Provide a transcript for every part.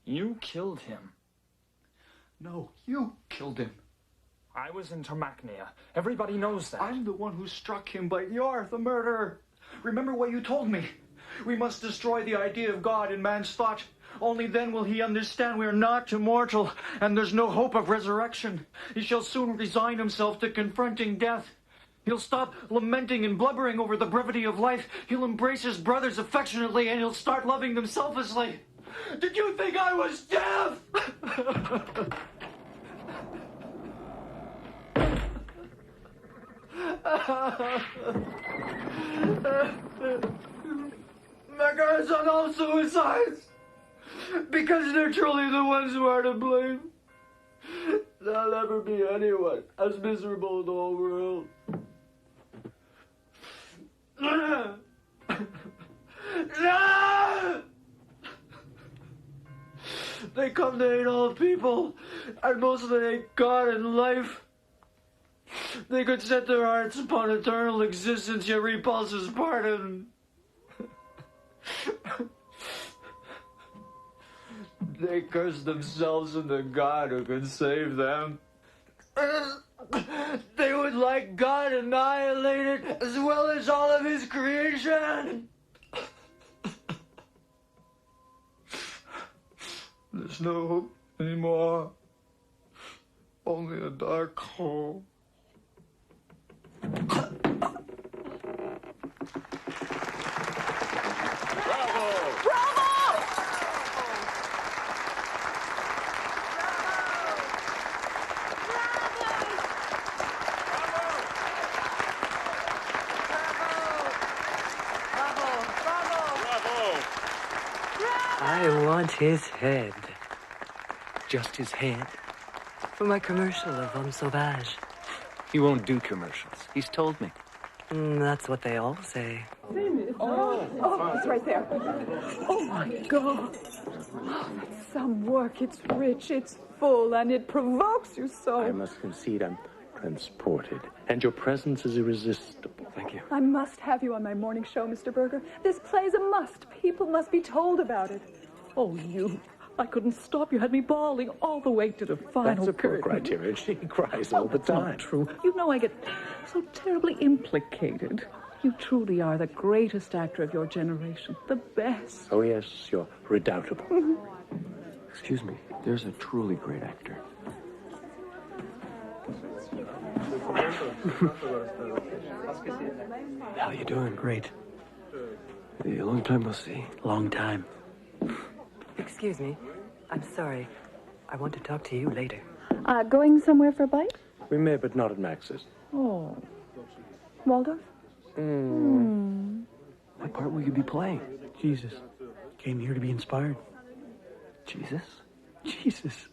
You killed him. No, you killed him. I was in Termachnia. Everybody knows that. I'm the one who struck him, but you're the murderer. Remember what you told me. We must destroy the idea of God in man's thought. Only then will he understand we are not immortal, and there's no hope of resurrection. He shall soon resign himself to confronting death. He'll stop lamenting and blubbering over the brevity of life. He'll embrace his brothers affectionately, and he'll start loving them selflessly. Did you think I was deaf? Megars on all suicides, because they're truly the ones who are to blame. There'll never be anyone as miserable in the whole world. They come to hate all people, and mostly hate God and life. They could set their hearts upon eternal existence, yet repulse his pardon. They curse themselves and the God who can save them. They would like God annihilated as well as all of his creation. There's no hope anymore. Only a dark hole. I want his head. Just his head. For my commercial of Homme Sauvage. He won't do commercials. He's told me. That's what they all say. Oh, it's right there. Oh, my God. Oh, that's some work. It's rich, it's full, and it provokes you so. I must concede I'm transported, and your presence is irresistible. Thank you. I must have you on my morning show, Mr. Berger. This play's a must. People must be told about it. Oh, you. I couldn't stop. You had me bawling all the way to the final That's a poor curtain. criterion. She cries all the That's not time. true. You know I get so terribly implicated. You truly are the greatest actor of your generation. The best. Oh, yes, you're redoubtable. Excuse me. There's a truly great actor. How you doing? Great. Hey, a long time no see. Long time. Excuse me. I'm sorry. I want to talk to you later. Going somewhere for a bite? We may, but not at Max's. Oh. Waldorf? What part will you be playing? Jesus. Came here to be inspired. Jesus? Jesus.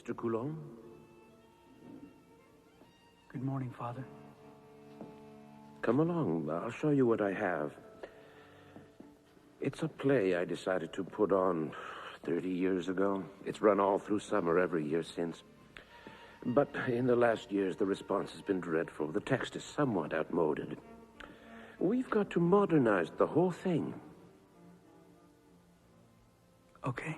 Mr. Coulon. Good morning, Father. Come along. I'll show you what I have. It's a play I decided to put on 30 years ago. It's run all through summer every year since. But in the last years, the response has been dreadful. The text is somewhat outmoded. We've got to modernize the whole thing. Okay.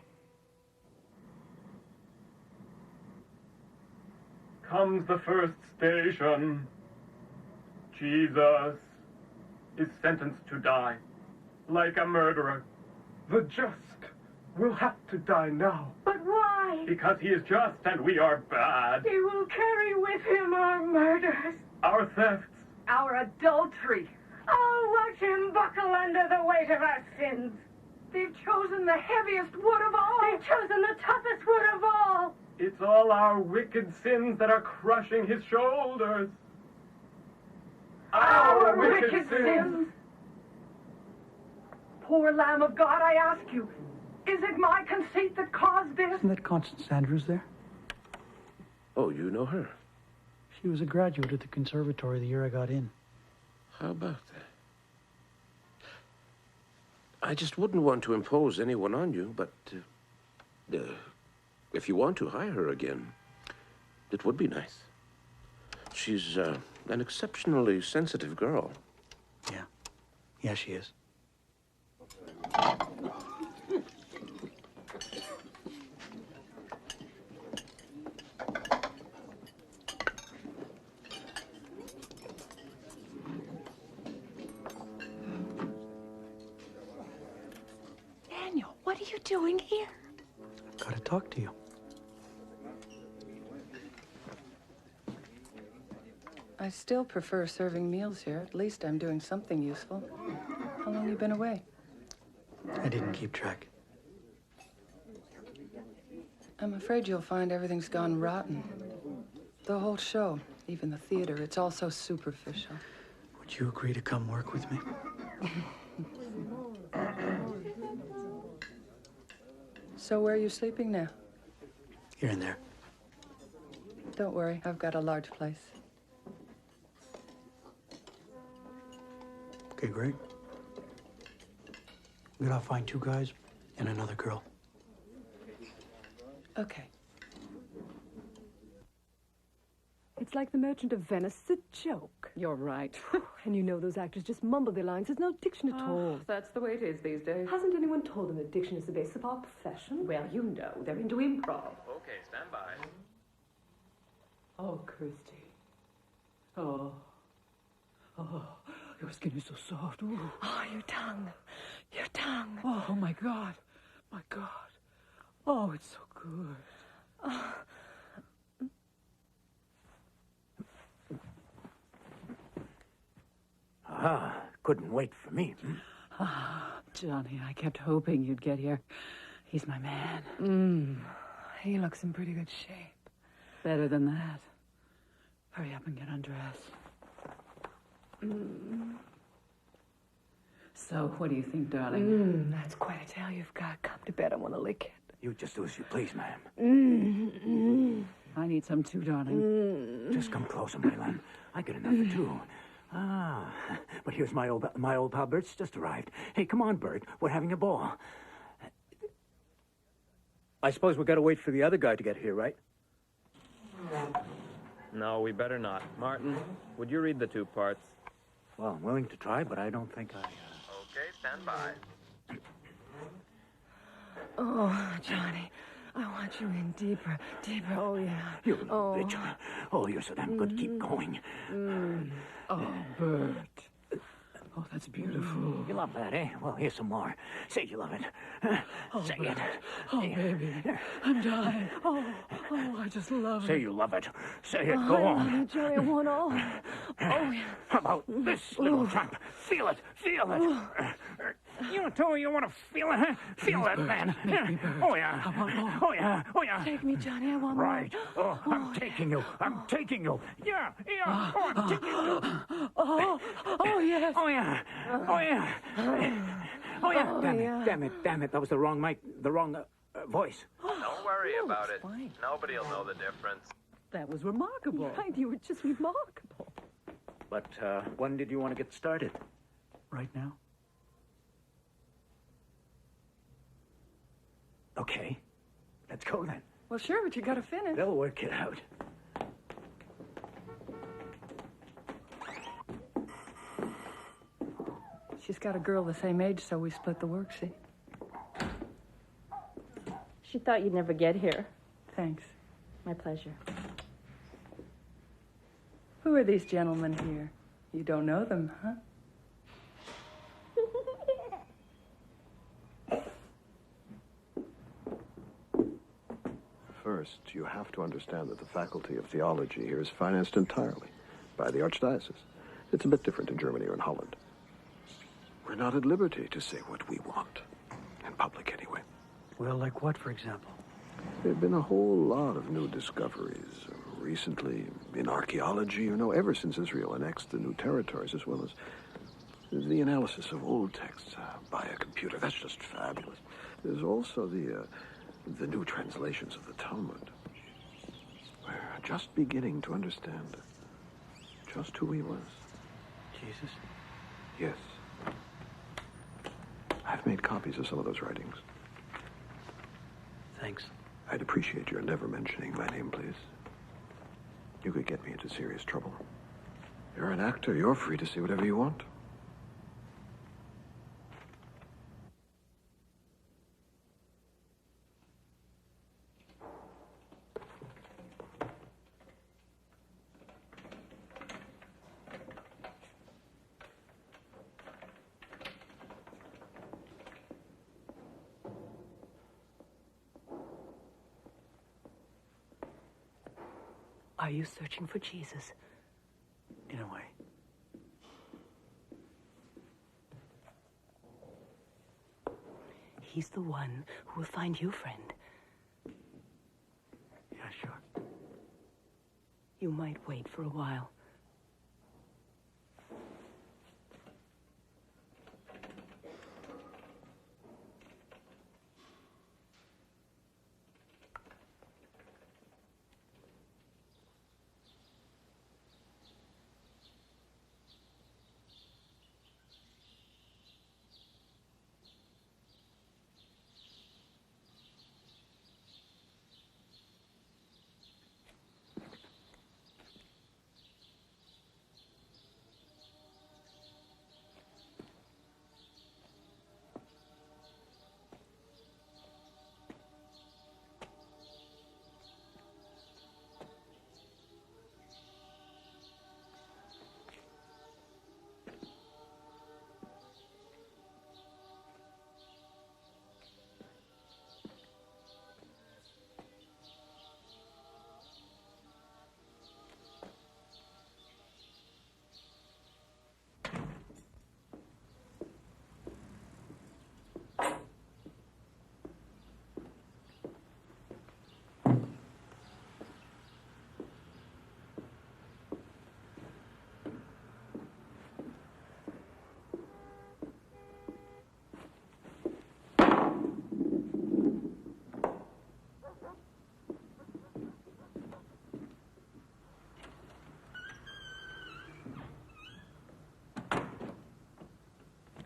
Comes the first station. Jesus is sentenced to die, like a murderer. The just will have to die now. But why? Because he is just and we are bad. He will carry with him our murders, Our thefts. our adultery. Oh, watch him buckle under the weight of our sins. They've chosen the heaviest wood of all. They've chosen the toughest wood of all. It's all our wicked sins that are crushing his shoulders. Our wicked sins. Poor Lamb of God, I ask you, is it my conceit that caused this? Isn't that Constance Andrews there? Oh, you know her? She was a graduate at the conservatory the year I got in. How about that? I just wouldn't want to impose anyone on you, but if you want to hire her again, it would be nice. She's an exceptionally sensitive girl. Yeah. Yeah, she is. Daniel, what are you doing here? Gotta talk to you. I still prefer serving meals here. At least I'm doing something useful. How long you been away? I didn't keep track. I'm afraid you'll find everything's gone rotten. The whole show, even the theater, it's all so superficial. Would you agree to come work with me? So where are you sleeping now? Here and there. Don't worry, I've got a large place. Okay, great. We gotta find 2 guys and another girl. Okay. It's like The Merchant of Venice. It's a joke. You're right. And you know those actors just mumble their lines. There's no diction at all. That's the way it is these days. Hasn't anyone told them that diction is the basis of our profession? Well, you know, they're into improv. Okay, stand by. Oh, Christy. Oh. Oh, your skin is so soft. Ooh. Oh, your tongue. Your tongue. Oh, my God. My God. Oh, it's so good. Couldn't wait for me. Johnny, I kept hoping you'd get here. He's my man. He looks in pretty good shape. Better than that. Hurry up and get undressed. So, what do you think, darling? That's quite a tale you've got. Come to bed. I want to lick it. You just do as you please, ma'am. I need some too, darling. Just come closer, my lamb. I get enough for 2. But here's my old pal Bert's just arrived. Hey, come on, Bert. We're having a ball. I suppose we gotta wait for the other guy to get here, right? No, we better not. Martin, would you read the 2 parts? Well, I'm willing to try, but I don't think I... Okay, stand by. Oh, Johnny. I want you in deeper, deeper. Oh, yeah. You little bitch. Oh, you're so damn good. Keep going. Oh, Bert. Oh, that's beautiful. You love that, eh? Well, here's some more. Say you love it. Say it. Oh, baby. I'm dying. Oh, I just love it. Say you love it. Say it. Go on. Johnny, I want all. Oh, yeah. How about this little tramp? Feel it. Feel it. You too. You want to feel it, huh? Feel it, man. Oh, yeah. Oh, yeah. Oh, yeah. Take me, Johnny. I want Right. Oh, I'm taking you. I'm taking you. Yeah. Oh, I'm taking you. Oh, yes. Oh, yeah. Oh, yeah. Oh, yeah. Damn it. That was the wrong mic, the wrong voice. Don't worry. worry No, about it's it. fine. Nobody'll know the difference. That was remarkable. Right, you were just remarkable. But when did you want to get started? Right now? Okay. Let's go then. Well, sure, but you gotta finish. They'll work it out. She's got a girl the same age, so we split the work, see? She thought you'd never get here. Thanks. My pleasure. Who are these gentlemen here? You don't know them, huh? First, you have to understand that the Faculty of Theology here is financed entirely by the Archdiocese. It's a bit different in Germany or in Holland. We're not at liberty to say what we want. In public, anyway. Well, like what, for example? There have been a whole lot of new discoveries recently in archaeology, ever since Israel annexed the new territories, as well as the analysis of old texts by a computer. That's just fabulous. There's also the new translations of the Talmud. We're just beginning to understand just who he was. Jesus? Yes. I've made copies of some of those writings. Thanks. I'd appreciate your never mentioning my name, please. You could get me into serious trouble. You're an actor. You're free to say whatever you want. Are you searching for Jesus? In a way. He's the one who will find you, friend. Yeah, sure. You might wait for a while.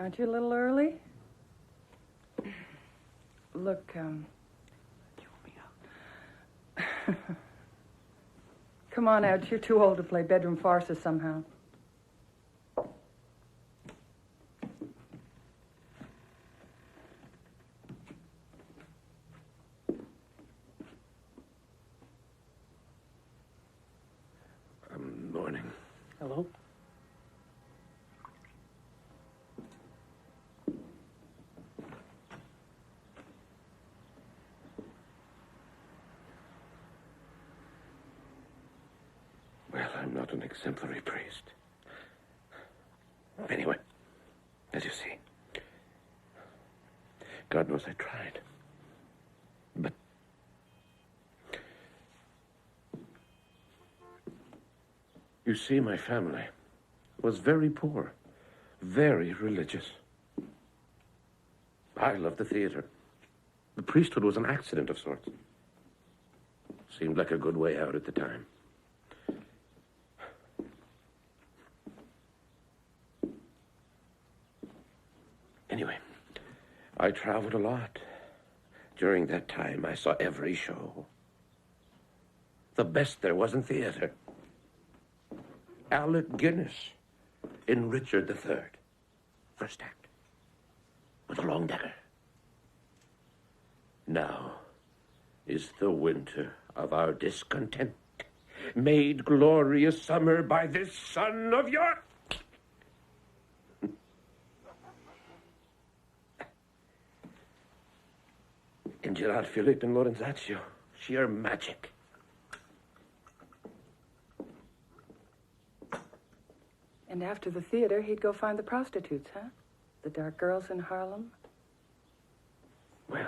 Aren't you a little early? Look, come on out. You're too old to play bedroom farces somehow. Morning. Hello? Well, I'm not an exemplary priest. Anyway, as you see, God knows I tried. But you see, my family was very poor, very religious. I loved the theater. The priesthood was an accident of sorts. Seemed like a good way out at the time. Anyway, I traveled a lot. During that time, I saw every show. The best there was in theater. Alec Guinness in Richard III. First act. With a long dagger. Now is the winter of our discontent, made glorious summer by this son of your... In Gerard Philippe and Lorenzaccio, sheer magic. And after the theater, he'd go find the prostitutes, huh? The dark girls in Harlem? Well,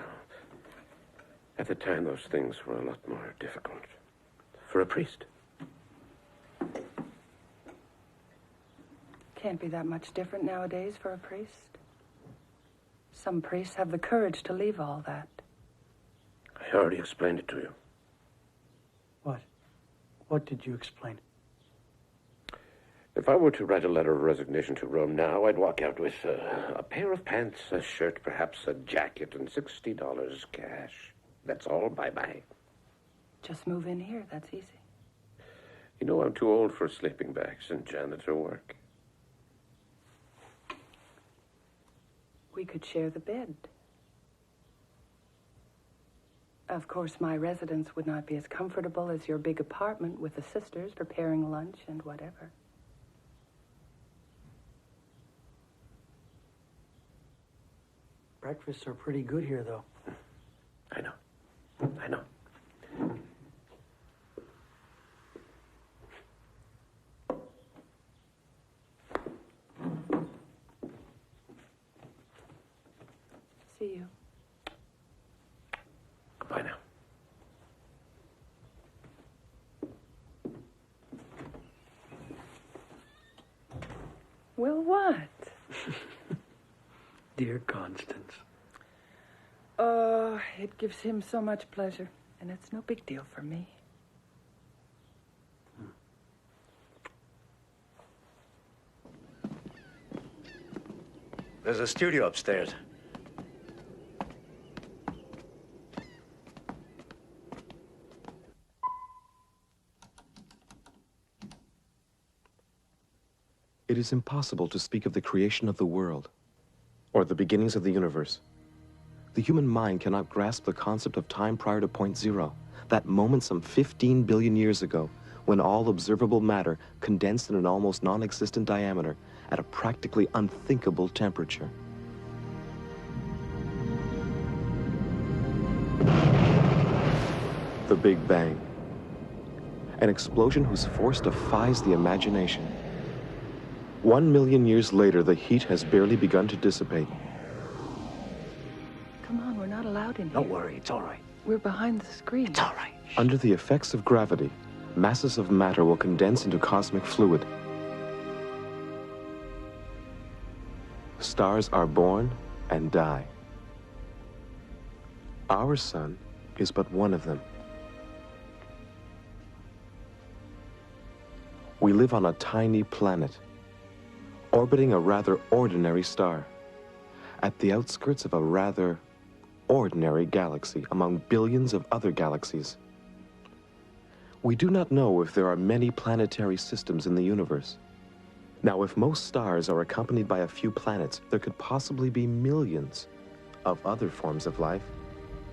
at the time, those things were a lot more difficult. For a priest. Can't be that much different nowadays for a priest. Some priests have the courage to leave all that. I already explained it to you. What? What did you explain? If I were to write a letter of resignation to Rome now, I'd walk out with a pair of pants, a shirt, perhaps a jacket, and $60 cash. That's all. Bye-bye. Just move in here. That's easy. You know, I'm too old for sleeping bags and janitor work. We could share the bed. Of course, my residence would not be as comfortable as your big apartment with the sisters preparing lunch and whatever. Breakfasts are pretty good here, though. I know. I know. See you. Goodbye now. Well, what? Dear Constance. Oh, it gives him so much pleasure, and it's no big deal for me. There's a studio upstairs. It is impossible to speak of the creation of the world or the beginnings of the universe. The human mind cannot grasp the concept of time prior to point zero, that moment some 15 billion years ago, when all observable matter condensed in an almost non-existent diameter at a practically unthinkable temperature. The Big Bang. An explosion whose force defies the imagination. 1 million years later, the heat has barely begun to dissipate. Come on, we're not allowed in here. Don't worry, it's all right. We're behind the screen. It's all right. Under the effects of gravity, masses of matter will condense into cosmic fluid. Stars are born and die. Our sun is but one of them. We live on a tiny planet, orbiting a rather ordinary star, at the outskirts of a rather ordinary galaxy among billions of other galaxies. We do not know if there are many planetary systems in the universe. Now, if most stars are accompanied by a few planets, there could possibly be millions of other forms of life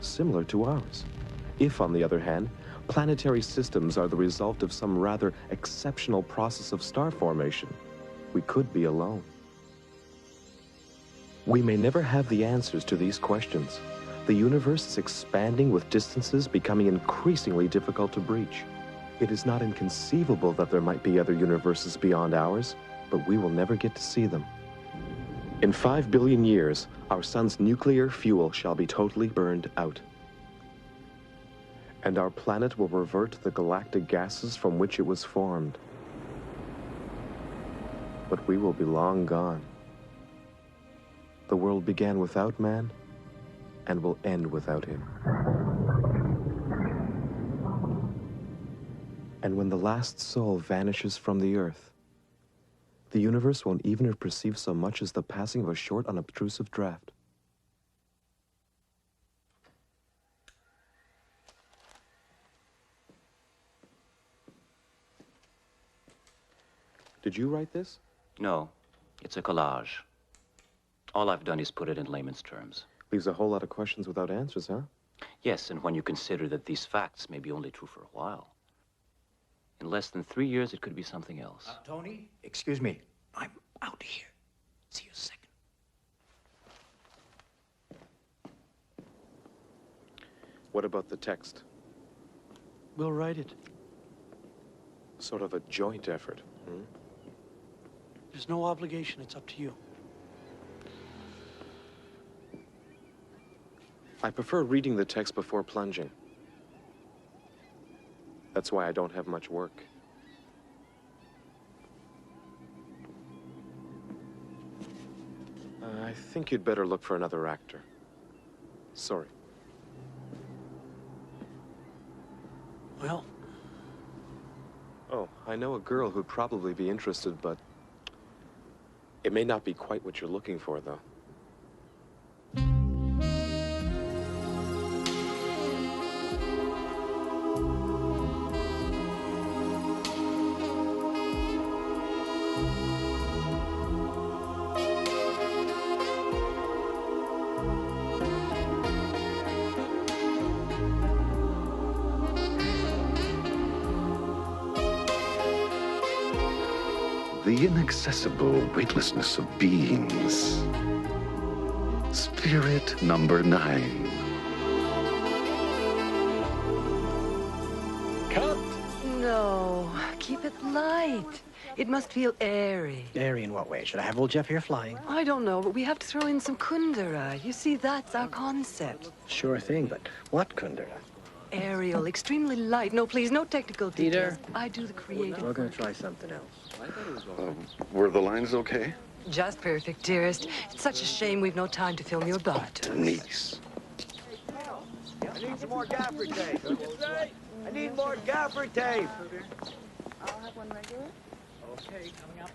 similar to ours. If, on the other hand, planetary systems are the result of some rather exceptional process of star formation, we could be alone. We may never have the answers to these questions. The universe is expanding with distances becoming increasingly difficult to breach. It is not inconceivable that there might be other universes beyond ours, but we will never get to see them. In 5 billion years, our sun's nuclear fuel shall be totally burned out. And our planet will revert to the galactic gases from which it was formed. But we will be long gone. The world began without man and will end without him. And when the last soul vanishes from the earth, the universe won't even have perceived so much as the passing of a short, unobtrusive draft. Did you write this? No, it's a collage. All I've done is put it in layman's terms. Leaves a whole lot of questions without answers, huh? Yes, and when you consider that these facts may be only true for a while. In less than 3 years, it could be something else. Tony, excuse me. I'm out here. See you in a second. What about the text? We'll write it. Sort of a joint effort, hmm? There's no obligation. It's up to you. I prefer reading the text before plunging. That's why I don't have much work. I think you'd better look for another actor. Sorry. Well... Oh, I know a girl who'd probably be interested, but... it may not be quite what you're looking for, though. The inaccessible weightlessness of beings. Spirit number 9. Cut! No, keep it light. It must feel airy. Airy in what way? Should I have old Jeff here flying? I don't know, but we have to throw in some kundera. You see, that's our concept. Sure thing, but what kundera? Aerial, extremely light. No, please, no technical details. I do the creative. We're going to try something else. Were the lines okay? Just perfect, dearest. It's such a shame we've no time to film your butt. Denise. I need some more gaffer tape. I need more gaffer tape. I'll have one regular. Okay, coming up.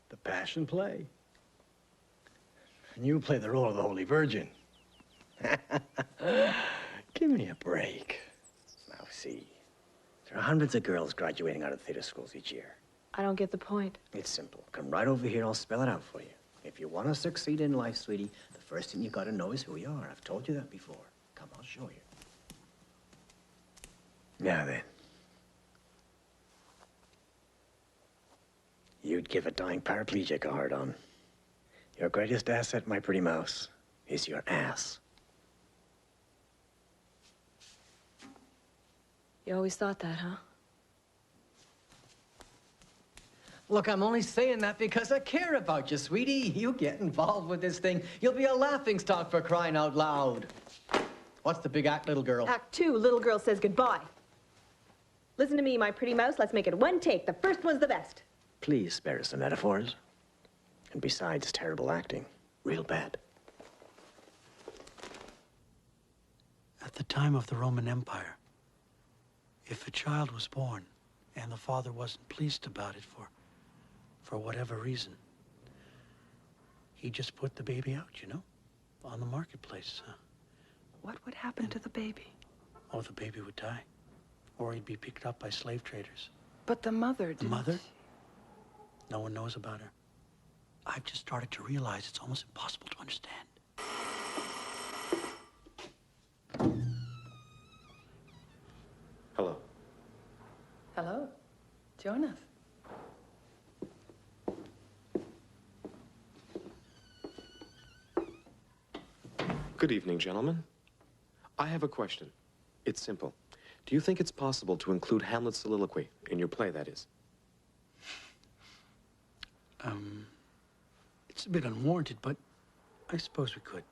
The Passion Play. And you play the role of the Holy Virgin. Give me a break. Now, see, there are hundreds of girls graduating out of theater schools each year. I don't get the point. It's simple. Come right over here, I'll spell it out for you. If you want to succeed in life, sweetie, the first thing you got to know is who you are. I've told you that before. Come, I'll show you. Now then. You'd give a dying paraplegic a hard-on. Your greatest asset, my pretty mouse, is your ass. You always thought that, huh? Look, I'm only saying that because I care about you, sweetie. You get involved with this thing, you'll be a laughingstock for crying out loud. What's the big act, little girl? Act 2, little girl says goodbye. Listen to me, my pretty mouse. Let's make it one take. The first one's the best. Please spare us the metaphors. And besides, terrible acting. Real bad. At the time of the Roman Empire, if a child was born and the father wasn't pleased about it for whatever reason, he just put the baby out, you know, on the marketplace. What would happen to the baby? Oh, the baby would die. Or he'd be picked up by slave traders. But the mother The mother? No one knows about her. I've just started to realize it's almost impossible to understand. Hello. Hello, Jonas. Good evening, gentlemen. I have a question. It's simple. Do you think it's possible to include Hamlet's soliloquy in your play, that is? It's a bit unwarranted, but I suppose we could.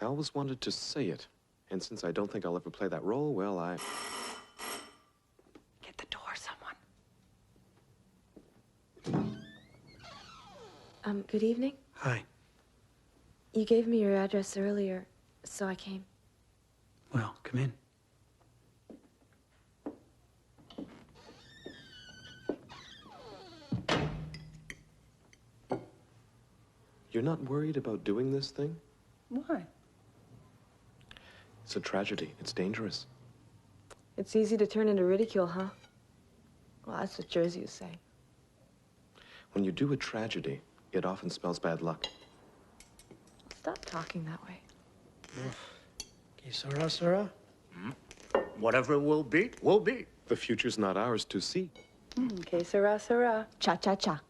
I always wanted to say it, and since I don't think I'll ever play that role, well, Get the door, someone. Good evening. Hi. You gave me your address earlier, so I came. Well, come in. You're not worried about doing this thing? Why? It's a tragedy. It's dangerous. It's easy to turn into ridicule, huh? Well, that's what Jersey was saying. When you do a tragedy, it often spells bad luck. Stop talking that way. Que sera, sera? Whatever will be, will be. The future's not ours to see. Que sera, sera. Cha-cha-cha.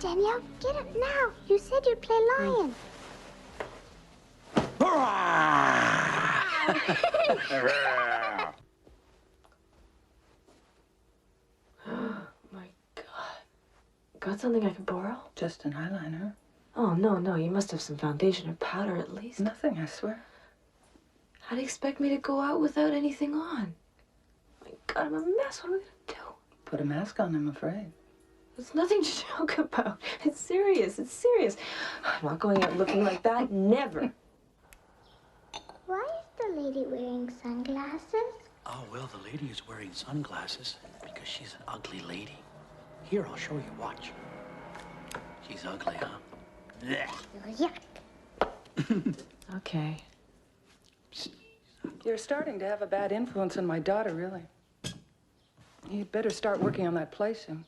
Danielle, get up now. You said you'd play lion. My God. Got something I can borrow? Just an eyeliner. Oh, no. You must have some foundation or powder at least. Nothing, I swear. How do you expect me to go out without anything on? My God, I'm a mess. What are we gonna do? Put a mask on, I'm afraid. It's nothing to joke about. It's serious. It's serious. I'm not going out looking like that. Never. Why is the lady wearing sunglasses? Oh, well, the lady is wearing sunglasses because she's an ugly lady. Here, I'll show you. Watch. She's ugly, huh? Yuck. Okay. You're starting to have a bad influence on my daughter, really. You'd better start working on that play soon.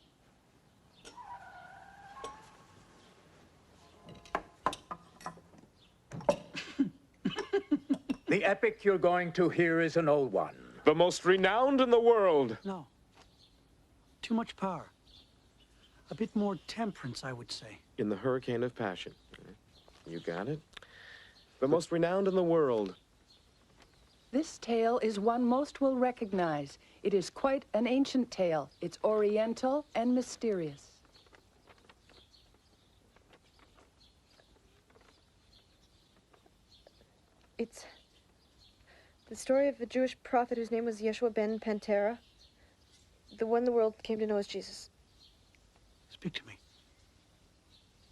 The epic you're going to hear is an old one. The most renowned in the world. No. Too much power. A bit more temperance, I would say. In the hurricane of passion. You got it? The most renowned in the world. This tale is one most will recognize. It is quite an ancient tale. It's oriental and mysterious. It's the story of a Jewish prophet whose name was Yeshua ben Pantera. The one the world came to know as Jesus. Speak to me.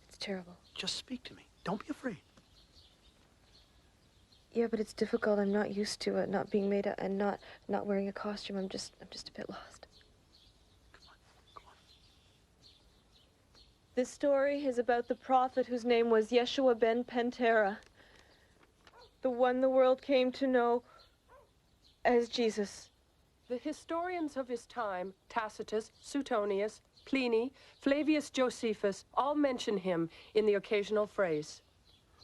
It's terrible. Just speak to me. Don't be afraid. Yeah, but it's difficult. I'm not used to it, not being made and not wearing a costume. I'm just a bit lost. Come on. This story is about the prophet whose name was Yeshua ben Pantera. The one the world came to know as Jesus. The historians of his time, Tacitus, Suetonius, Pliny, Flavius Josephus, all mention him in the occasional phrase.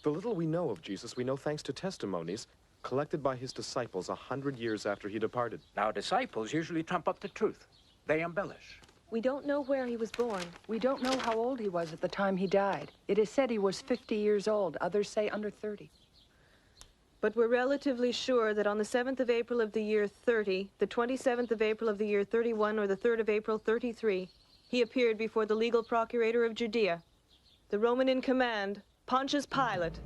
The little we know of Jesus, we know thanks to testimonies collected by his disciples 100 years after he departed. Now, disciples usually trump up the truth. They embellish. We don't know where he was born. We don't know how old he was at the time he died. It is said he was 50 years old. Others say under 30. But we're relatively sure that on the 7th of April of the year 30, the 27th of April of the year 31, or the 3rd of April 33, he appeared before the legal procurator of Judea, the Roman in command, Pontius Pilate.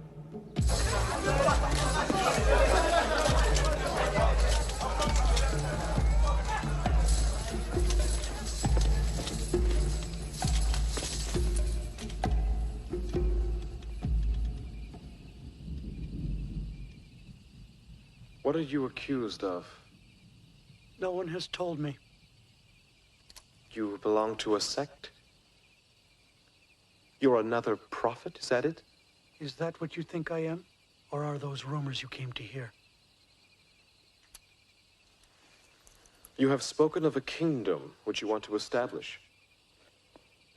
What are you accused of? No one has told me. You belong to a sect? You're another prophet, is that it? Is that what you think I am? Or are those rumors you came to hear? You have spoken of a kingdom which you want to establish.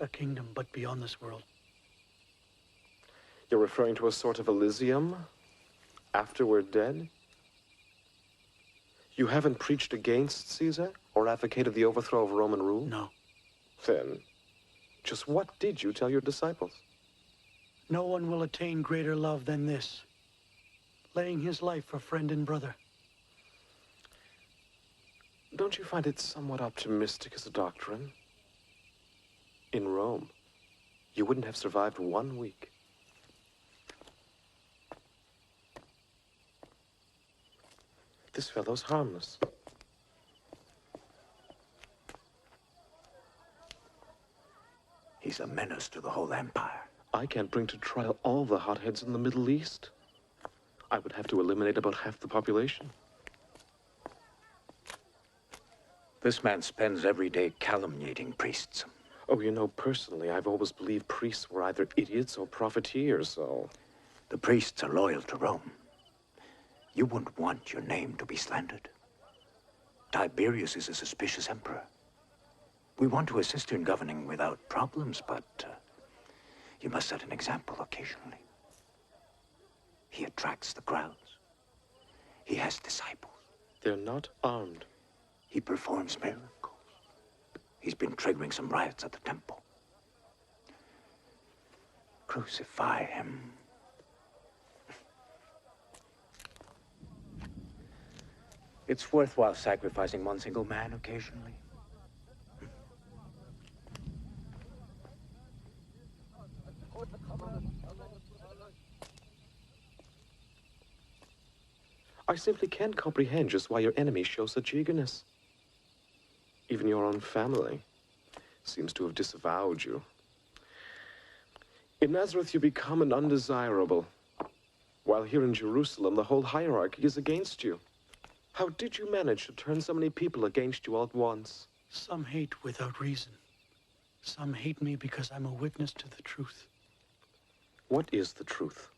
A kingdom, but beyond this world. You're referring to a sort of Elysium after we're dead? You haven't preached against Caesar or advocated the overthrow of Roman rule? No. Then, just what did you tell your disciples? No one will attain greater love than this, laying his life for friend and brother. Don't you find it somewhat optimistic as a doctrine? In Rome, you wouldn't have survived 1 week. This fellow's harmless. He's a menace to the whole empire. I can't bring to trial all the hotheads in the Middle East. I would have to eliminate about half the population. This man spends every day calumniating priests. Oh, you know, personally, I've always believed priests were either idiots or profiteers, so... The priests are loyal to Rome. You wouldn't want your name to be slandered. Tiberius is a suspicious emperor. We want to assist you in governing without problems, but you must set an example occasionally. He attracts the crowds. He has disciples. They're not armed. He performs miracles. He's been triggering some riots at the temple. Crucify him. It's worthwhile sacrificing one single man occasionally. I simply can't comprehend just why your enemies show such eagerness. Even your own family seems to have disavowed you. In Nazareth, you become an undesirable, while here in Jerusalem, the whole hierarchy is against you. How did you manage to turn so many people against you all at once? Some hate without reason. Some hate me because I'm a witness to the truth. What is the truth?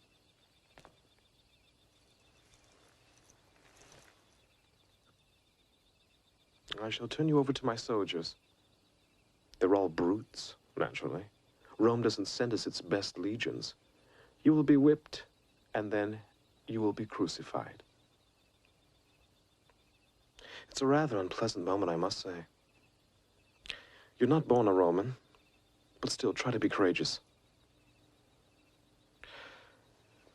I shall turn you over to my soldiers. They're all brutes, naturally. Rome doesn't send us its best legions. You will be whipped, and then you will be crucified. It's a rather unpleasant moment, I must say. You're not born a Roman, but still try to be courageous.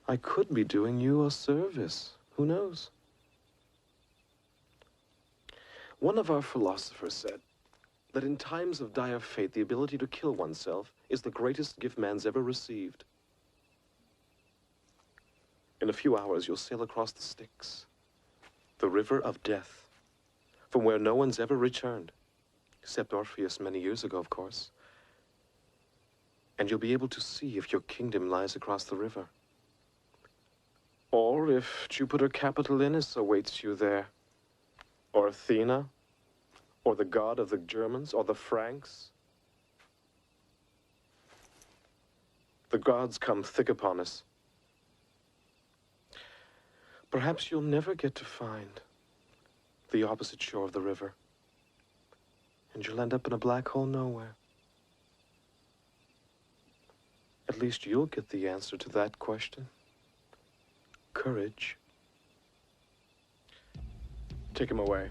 I could be doing you a service. Who knows? One of our philosophers said that in times of dire fate, the ability to kill oneself is the greatest gift man's ever received. In a few hours, you'll sail across the Styx, the river of death, from where no one's ever returned, except Orpheus many years ago, of course. And you'll be able to see if your kingdom lies across the river, or if Jupiter Capitolinus awaits you there, or Athena, or the god of the Germans, or the Franks. The gods come thick upon us. Perhaps you'll never get to find the opposite shore of the river, and you'll end up in a black hole nowhere. At least you'll get the answer to that question. Courage. Take him away.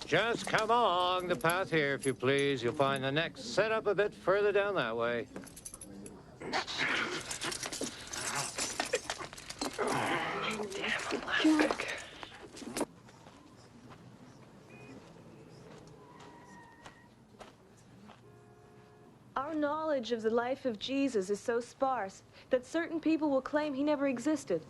Just come along the path here, if you please. You'll find the next setup a bit further down that way. Jack. Our knowledge of the life of Jesus is so sparse that certain people will claim he never existed.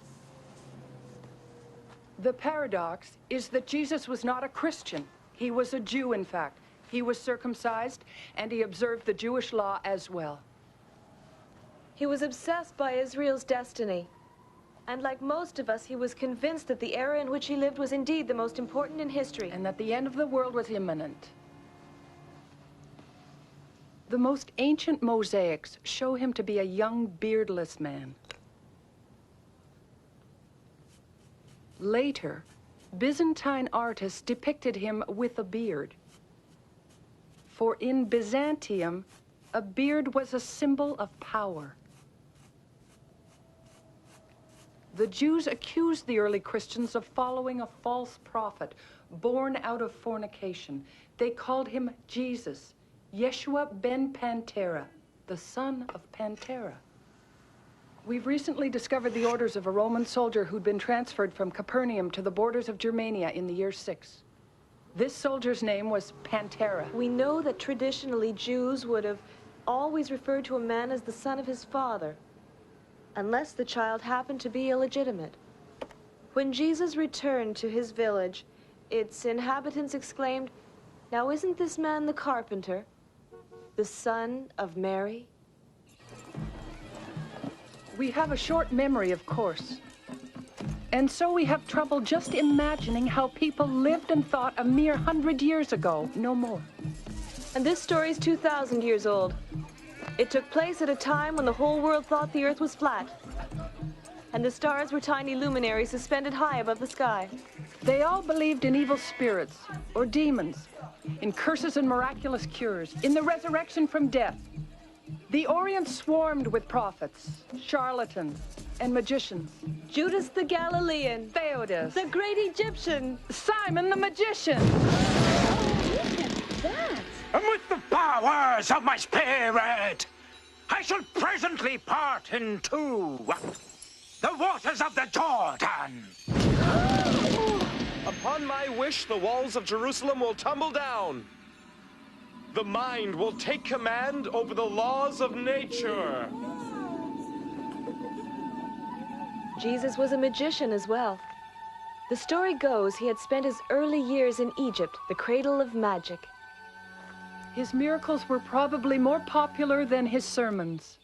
The paradox is that Jesus was not a Christian. He was a Jew, in fact. He was circumcised, and he observed the Jewish law as well. He was obsessed by Israel's destiny. And like most of us, he was convinced that the era in which he lived was indeed the most important in history. And that the end of the world was imminent. The most ancient mosaics show him to be a young, beardless man. Later, Byzantine artists depicted him with a beard. For in Byzantium, a beard was a symbol of power. The Jews accused the early Christians of following a false prophet born out of fornication. They called him Jesus, Yeshua ben Pantera, the son of Pantera. We've recently discovered the orders of a Roman soldier who'd been transferred from Capernaum to the borders of Germania in the year 6. This soldier's name was Pantera. We know that traditionally Jews would have always referred to a man as the son of his father, unless the child happened to be illegitimate. When Jesus returned to his village, its inhabitants exclaimed, "Now isn't this man the carpenter, the son of Mary?" We have a short memory, of course. And so we have trouble just imagining how people lived and thought a mere 100 years ago, no more. And this story is 2,000 years old. It took place at a time when the whole world thought the earth was flat, and the stars were tiny luminaries suspended high above the sky. They all believed in evil spirits, or demons, in curses and miraculous cures, in the resurrection from death. The Orient swarmed with prophets, charlatans, and magicians. Judas the Galilean. Theodos. The great Egyptian. Simon the magician. And with the powers of my spirit, I shall presently part in two the waters of the Jordan. Upon my wish, the walls of Jerusalem will tumble down. The mind will take command over the laws of nature. Jesus was a magician as well. The story goes he had spent his early years in Egypt, the cradle of magic. His miracles were probably more popular than his sermons.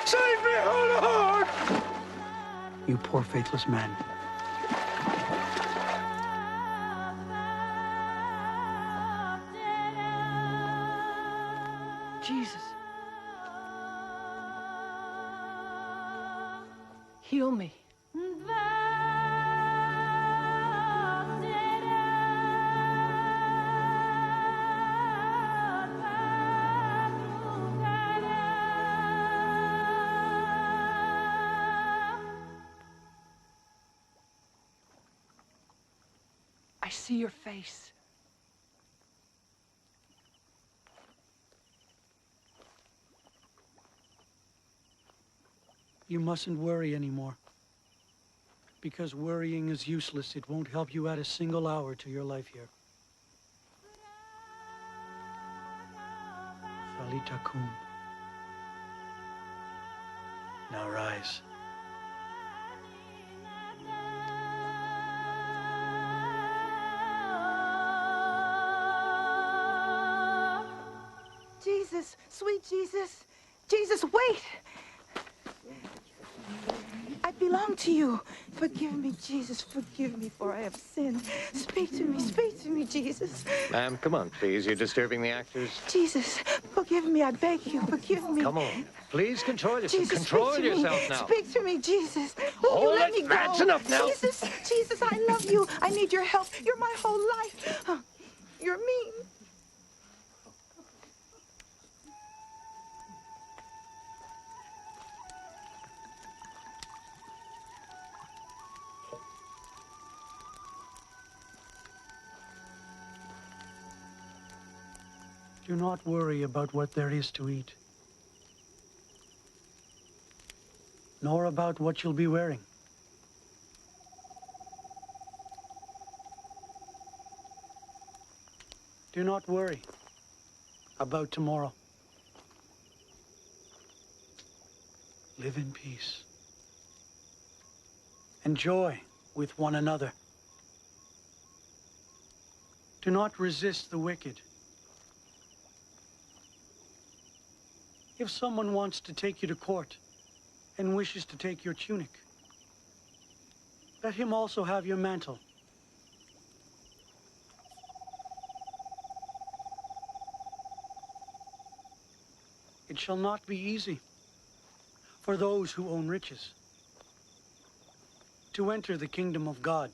Save me, oh Lord! You poor faithless man. Jesus. Heal me. I see your face. You mustn't worry anymore. Because worrying is useless. It won't help you add a single hour to your life here. Thalita kum. Now rise. Jesus, sweet Jesus. Jesus, wait! I belong to you. Forgive me, Jesus, forgive me, for I have sinned. Speak to me, Jesus. Ma'am, come on, please. You're disturbing the actors. Jesus, forgive me, I beg you, forgive me. Come on. Please control yourself. Jesus, Control speak to yourself me. now. Speak to me, Jesus. Hold You let it. me go. That's enough now. Jesus, Jesus, I love you. I need your help. You're my whole life. You're mean. Do not worry about what there is to eat, nor about what you'll be wearing. Do not worry about tomorrow. Live in peace. Enjoy with one another. Do not resist the wicked. If someone wants to take you to court and wishes to take your tunic, let him also have your mantle. It shall not be easy for those who own riches to enter the kingdom of God.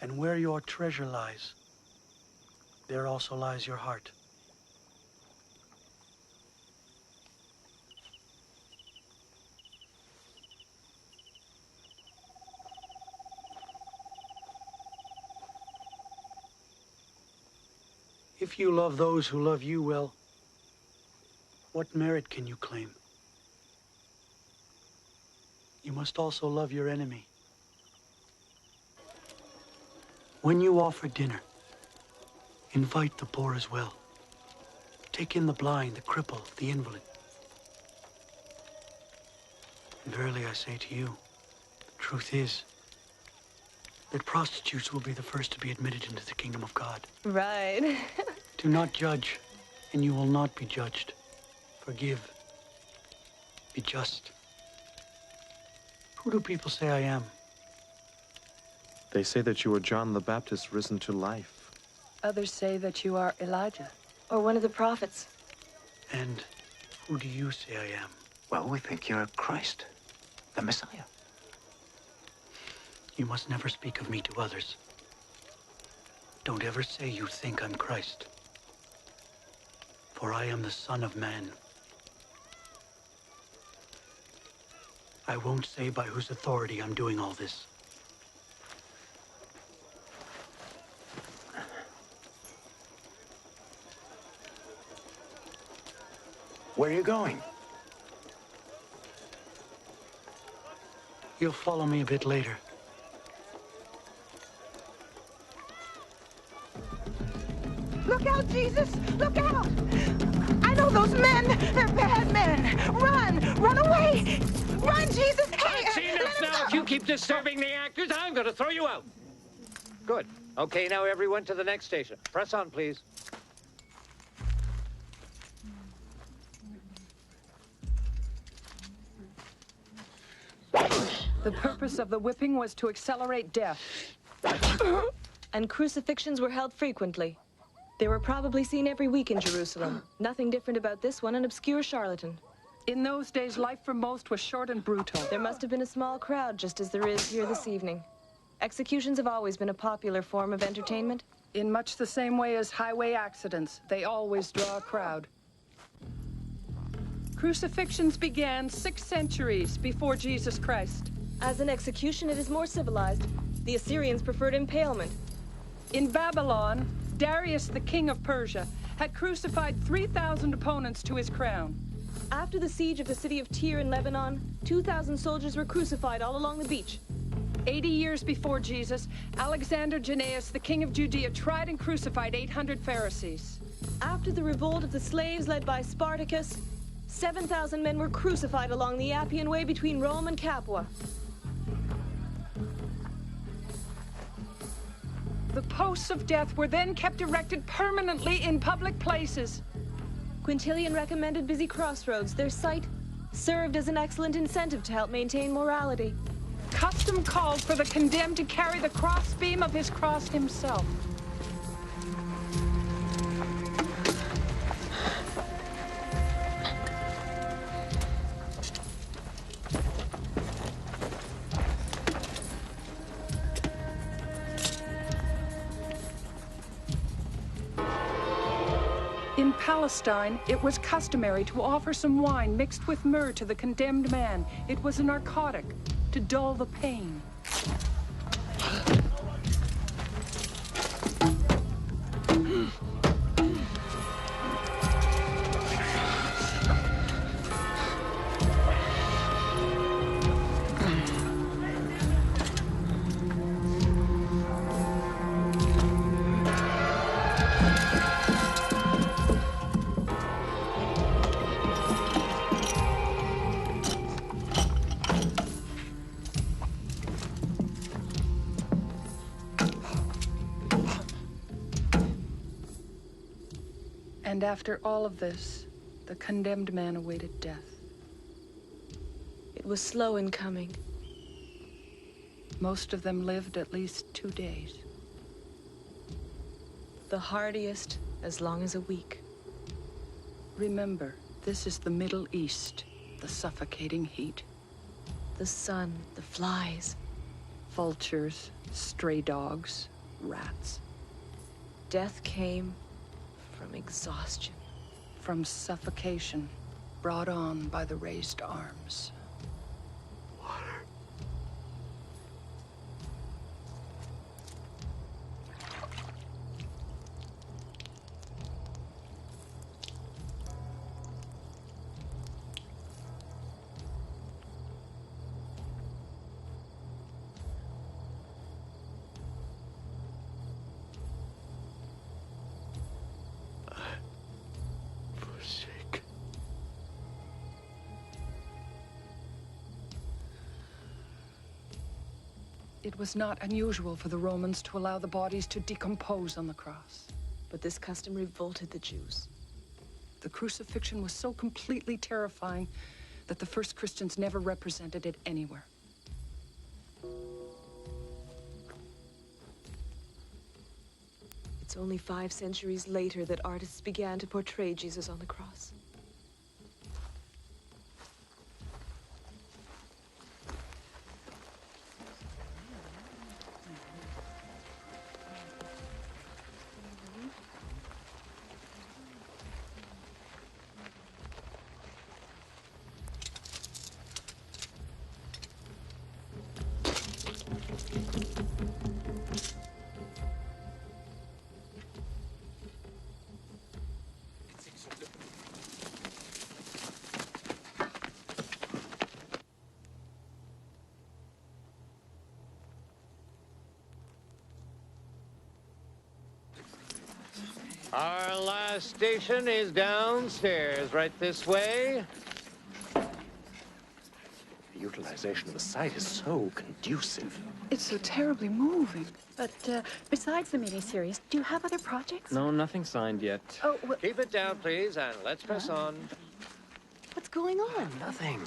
And where your treasure lies, there also lies your heart. If you love those who love you well, what merit can you claim? You must also love your enemy. When you offer dinner, invite the poor as well. Take in the blind, the cripple, the invalid. And verily I say to you, the truth is that prostitutes will be the first to be admitted into the kingdom of God. Right. Do not judge, and you will not be judged. Forgive. Be just. Who do people say I am? They say that you are John the Baptist risen to life. Others say that you are Elijah. Or one of the prophets. And who do you say I am? Well, we think you're Christ, the Messiah. You must never speak of me to others. Don't ever say you think I'm Christ. For I am the Son of Man. I won't say by whose authority I'm doing all this. Where are you going? You'll follow me a bit later. Look out, Jesus! Look out! I know those men! They're bad men! Run! Run away! Run, Jesus! Hey! I've seen enough now. If you keep disturbing the actors, I'm going to throw you out. Good. Okay, now everyone to the next station. Press on, please. The purpose of the whipping was to accelerate death. And crucifixions were held frequently. They were probably seen every week in Jerusalem. Nothing different about this one, an obscure charlatan. In those days, life for most was short and brutal. There must have been a small crowd, just as there is here this evening. Executions have always been a popular form of entertainment. In much the same way as highway accidents, they always draw a crowd. Crucifixions began 6 centuries before Jesus Christ. As an execution, it is more civilized. The Assyrians preferred impalement. In Babylon, Darius, the king of Persia, had crucified 3,000 opponents to his crown. After the siege of the city of Tyre in Lebanon, 2,000 soldiers were crucified all along the beach. 80 years before Jesus, Alexander Jannaeus, the king of Judea, tried and crucified 800 Pharisees. After the revolt of the slaves led by Spartacus, 7,000 men were crucified along the Appian Way between Rome and Capua. The posts of death were then kept erected permanently in public places. Quintilian recommended busy crossroads. Their site served as an excellent incentive to help maintain morality. Custom called for the condemned to carry the crossbeam of his cross himself. In Palestine, it was customary to offer some wine mixed with myrrh to the condemned man. It was a narcotic to dull the pain. And after all of this, the condemned man awaited death. It was slow in coming. Most of them lived at least 2 days. The hardiest, as long as a week. Remember, this is the Middle East, the suffocating heat. The sun, the flies. Vultures, stray dogs, rats. Death came from exhaustion. From suffocation, brought on by the raised arms. It was not unusual for the Romans to allow the bodies to decompose on the cross. But this custom revolted the Jews. The crucifixion was so completely terrifying that the first Christians never represented it anywhere. It's only 5 centuries later that artists began to portray Jesus on the cross. Our last station is downstairs, right this way. The utilization of the site is so conducive. It's so terribly moving. But besides the miniseries, do you have other projects? No, nothing signed yet. Oh, well, Keep it down, please, and let's press on. what's going on? Nothing.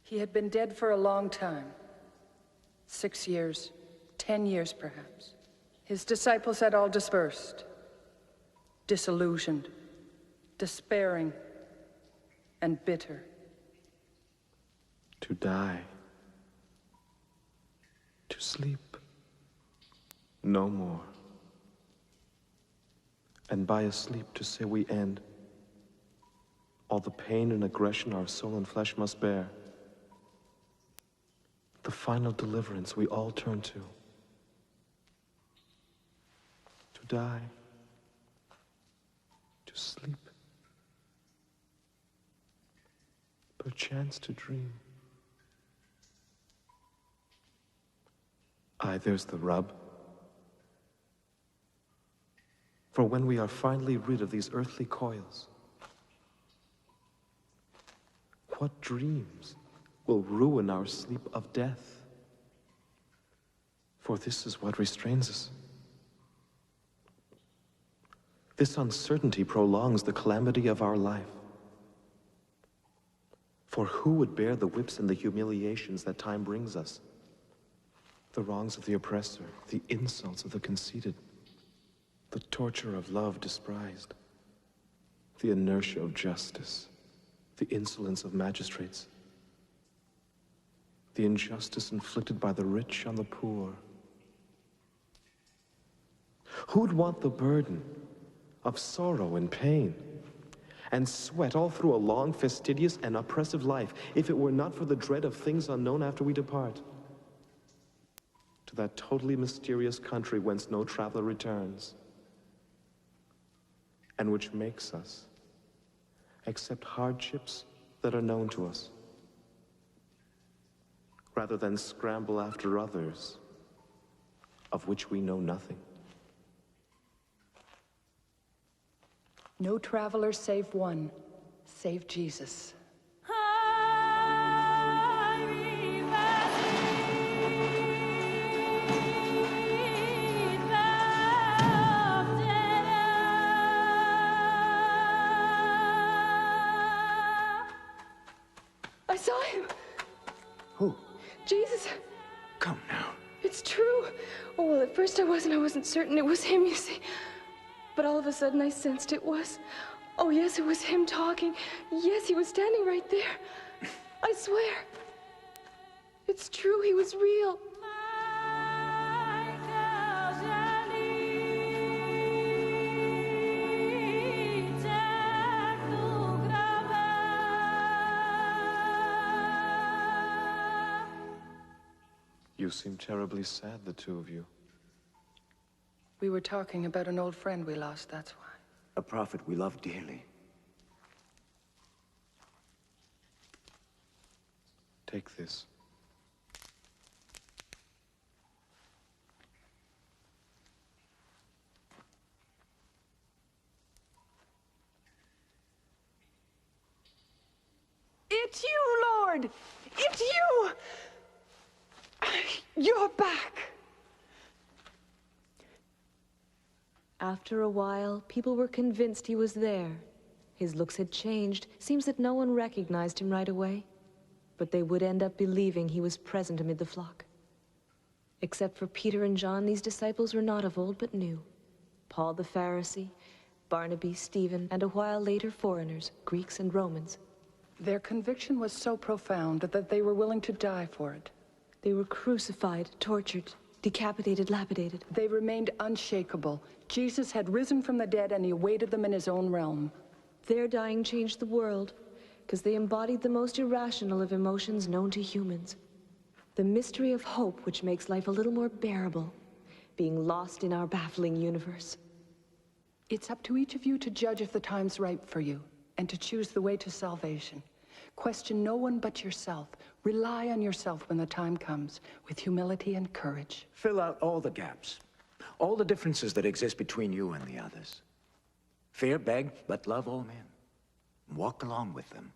He had been dead for a long time. 6 years, 10 years perhaps. His disciples had all dispersed, disillusioned, despairing, and bitter. To die. To sleep. No more. And by a sleep to say we end all the pain and aggression our soul and flesh must bear. The final deliverance we all turn to. To die. To sleep. Perchance to dream. Aye, there's the rub. For when we are finally rid of these earthly coils, what dreams will ruin our sleep of death? For this is what restrains us. This uncertainty prolongs the calamity of our life. For who would bear the whips and the humiliations that time brings us? The wrongs of the oppressor, the insults of the conceited, the torture of love despised, the inertia of justice, the insolence of magistrates, the injustice inflicted by the rich on the poor. Who'd want the burden of sorrow and pain and sweat all through a long, fastidious, and oppressive life if it were not for the dread of things unknown after we depart? To that totally mysterious country whence no traveler returns, and which makes us accept hardships that are known to us, rather than scramble after others of which we know nothing. No traveler save one, save Jesus. I saw him. Who? Jesus. Come now. It's true. Oh, well, at first I wasn't certain it was him, you see. But all of a sudden I sensed it was. Oh, yes, it was him talking. Yes, he was standing right there. I swear. It's true, he was real. You seem terribly sad, the two of you. We were talking about an old friend we lost, that's why. A prophet we love dearly. Take this. It's you, Lord! It's you! You're back! After a while, people were convinced he was there. His looks had changed. Seems that no one recognized him right away. But they would end up believing he was present amid the flock. Except for Peter and John, these disciples were not of old but new. Paul the Pharisee, Barnaby, Stephen, and a while later foreigners, Greeks and Romans. Their conviction was so profound that they were willing to die for it. They were crucified, tortured, decapitated, lapidated. They remained unshakable. Jesus had risen from the dead and he awaited them in his own realm. Their dying changed the world, because they embodied the most irrational of emotions known to humans. The mystery of hope which makes life a little more bearable, being lost in our baffling universe. It's up to each of you to judge if the time's ripe for you, and to choose the way to salvation. Question no one but yourself. Rely on yourself when the time comes, with humility and courage. Fill out all the gaps, all the differences that exist between you and the others. Fear, beg, but love all men. Walk along with them.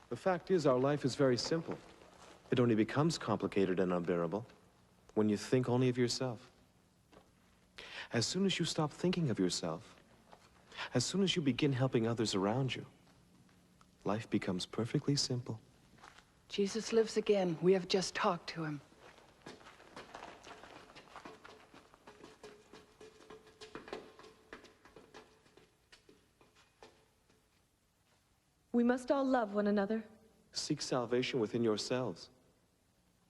The fact is, our life is very simple. It only becomes complicated and unbearable when you think only of yourself. As soon as you stop thinking of yourself, as soon as you begin helping others around you, life becomes perfectly simple. Jesus lives again. We have just talked to him. We must all love one another. Seek salvation within yourselves.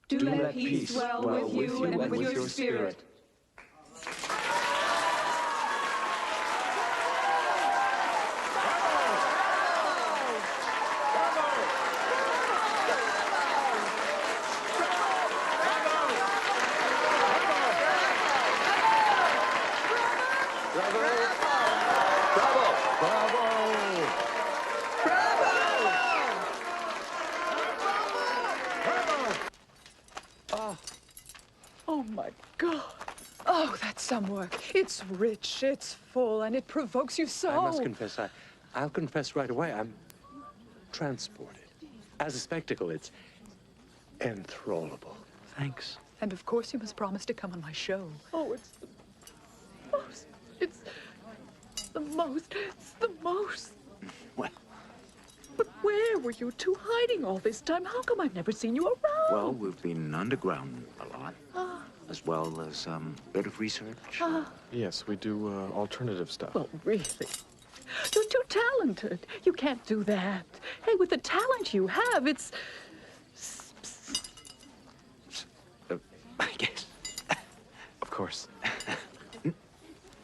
Do let peace dwell with you and with your spirit. Oh, my God. Oh, that's some work. It's rich, it's full, and it provokes you so. I must confess, I'll confess right away, I'm transported. As a spectacle, it's enthrallable. Thanks. And of course you must promise to come on my show. Oh, it's the most. Well. But where were you two hiding all this time? How come I've never seen you around? Well, we've been underground a lot, as well as a bit of research. Yes, we do alternative stuff. Well, really? You're too talented. You can't do that. Hey, with the talent you have, it's... I guess. Of course. You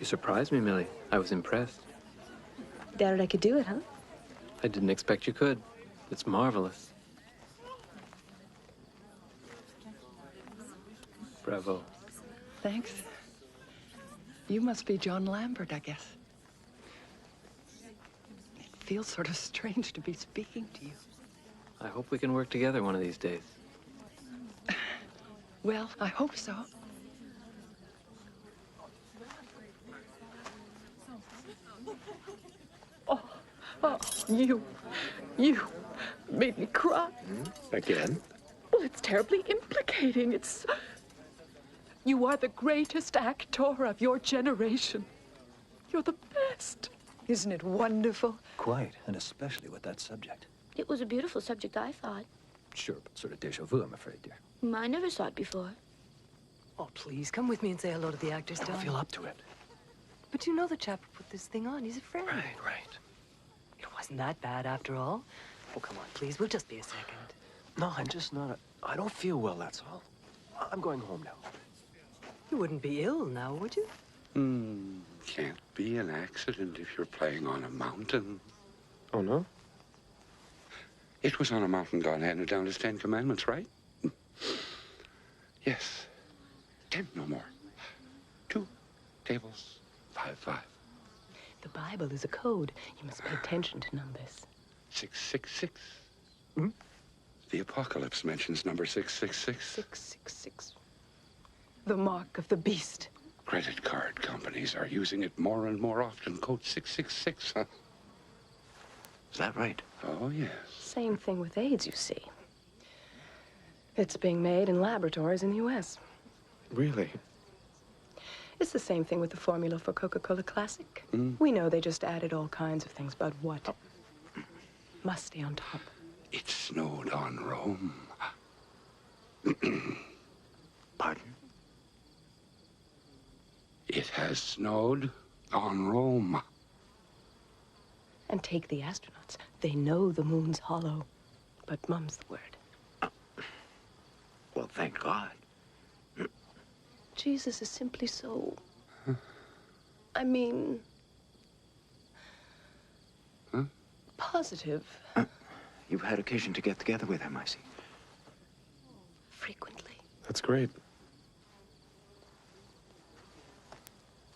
surprised me, Millie. I was impressed. Doubted I could do it, huh? I didn't expect you could. It's marvelous. Bravo. Thanks. You must be John Lambert, I guess. It feels sort of strange to be speaking to you. I hope we can work together one of these days. Well, I hope so. Oh, you made me cry. Again? Well, it's terribly implicating. You are the greatest actor of your generation. You're the best. Isn't it wonderful? Quite, and especially with that subject. It was a beautiful subject, I thought. Sure, but sort of deja vu, I'm afraid, dear. I never saw it before. Oh, please, come with me and say hello to the actors, I Don. feel up to it. But you know the chap who put this thing on. He's a friend. Right. It wasn't that bad after all. Oh, come on, please. We'll just be a second. No, I'm just not. I don't feel well, that's all. I'm going home now. You wouldn't be ill now, would you? Can't be an accident if you're playing on a mountain. Oh, no? It was on a mountain God handed down his 10 Commandments, right? Yes. 10, no more. 2 tables, 5, 5. The Bible is a code. You must pay attention to numbers. 666. The Apocalypse mentions number 666. 666. The mark of the beast. Credit card companies are using it more and more often. Code 666, huh? Is that right? Oh, yes. Same thing with AIDS, you see. It's being made in laboratories in the U.S. Really? It's the same thing with the formula for Coca-Cola Classic. We know they just added all kinds of things, but what must stay on top? It snowed on Rome. Pardon? It has snowed on Rome. And take the astronauts. They know the moon's hollow, but mum's the word. Well, thank God. Jesus is simply so... I mean... positive. You've had occasion to get together with him, I see. Frequently. That's great.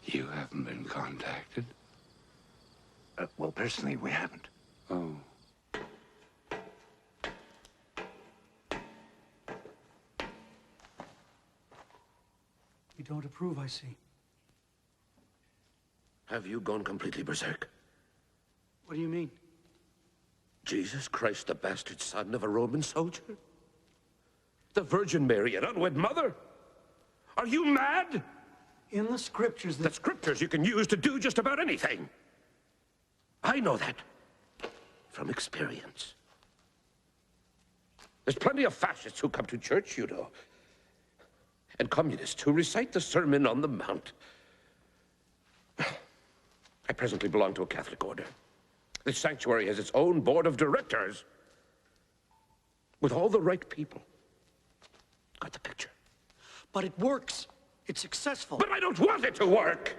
You haven't been contacted? Well, personally, we haven't. Oh. You don't approve, I see. Have you gone completely berserk? What do you mean? Jesus Christ, the bastard son of a Roman soldier? The Virgin Mary, an unwed mother? Are you mad? In the scriptures... The scriptures you can use to do just about anything. I know that from experience. There's plenty of fascists who come to church, you know, and communists who recite the Sermon on the Mount. I presently belong to a Catholic order. This sanctuary has its own board of directors with all the right people. Got the picture? But it works. It's successful. But I don't want it to work.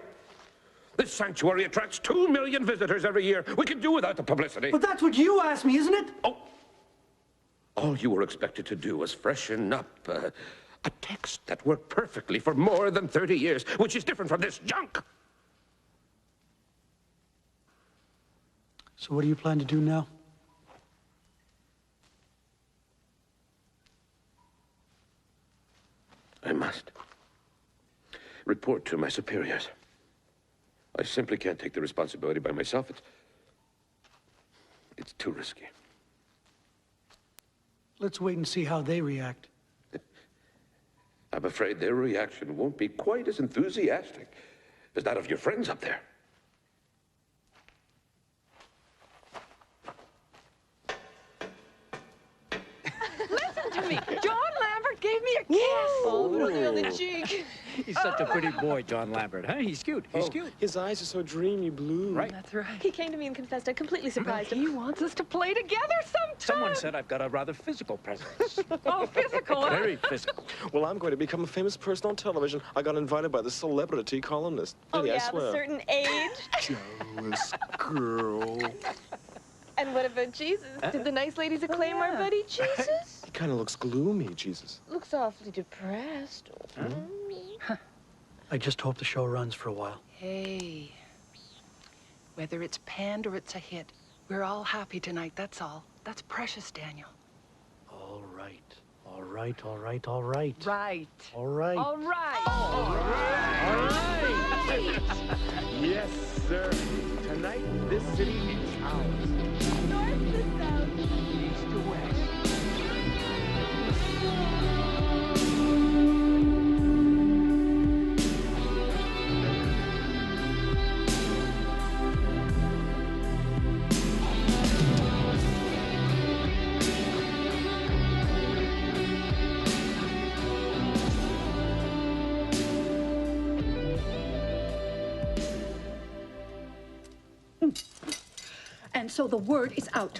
This sanctuary attracts 2 million visitors every year. We can do without the publicity. But that's what you asked me, isn't it? Oh. All you were expected to do was freshen up a text that worked perfectly for more than 30 years, which is different from this junk. So what do you plan to do now? I must report to my superiors. I simply can't take the responsibility by myself. It's too risky. Let's wait and see how they react. I'm afraid their reaction won't be quite as enthusiastic as that of your friends up there. Listen to me. John Lambert gave me a kiss. Oh, really on the cheek. He's such a pretty boy, John Lambert, huh? He's cute. He's cute. His eyes are so dreamy blue. Right. That's right. He came to me and confessed. I completely surprised him. He wants us to play together sometime. Someone said I've got a rather physical presence. Oh, physical, huh? Very physical. Well, I'm going to become a famous person on television. I got invited by the celebrity columnist. Oh, Really, I yeah, of swear. a certain age. Jealous girl. And what about Jesus? Did the nice ladies acclaim our buddy Jesus? He kind of looks gloomy, Jesus. Looks awfully depressed. I just hope the show runs for a while. Hey, whether it's panned or it's a hit, we're all happy tonight, that's all. That's precious, Daniel. All right. All right. right, all right, all right. Right. All right. All right. All right. Yes, sir. Tonight, this city is ours. North to south. East to west. And so the word is out.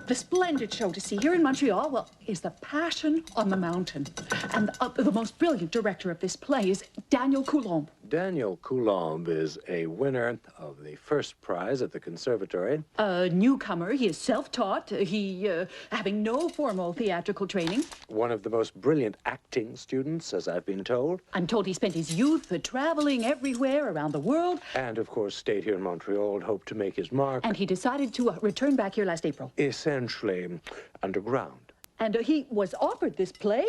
The splendid show to see here in Montreal, well, is The Passion on the Mountain. And the most brilliant director of this play is Daniel Coulombe. Daniel Coulombe is a winner of the first prize at the Conservatory. A newcomer, he is self-taught, having no formal theatrical training. One of the most brilliant acting students, as I've been told. I'm told he spent his youth traveling everywhere around the world. And, of course, stayed here in Montreal and hoped to make his mark. And he decided to return back here last April. Essentially underground. And he was offered this play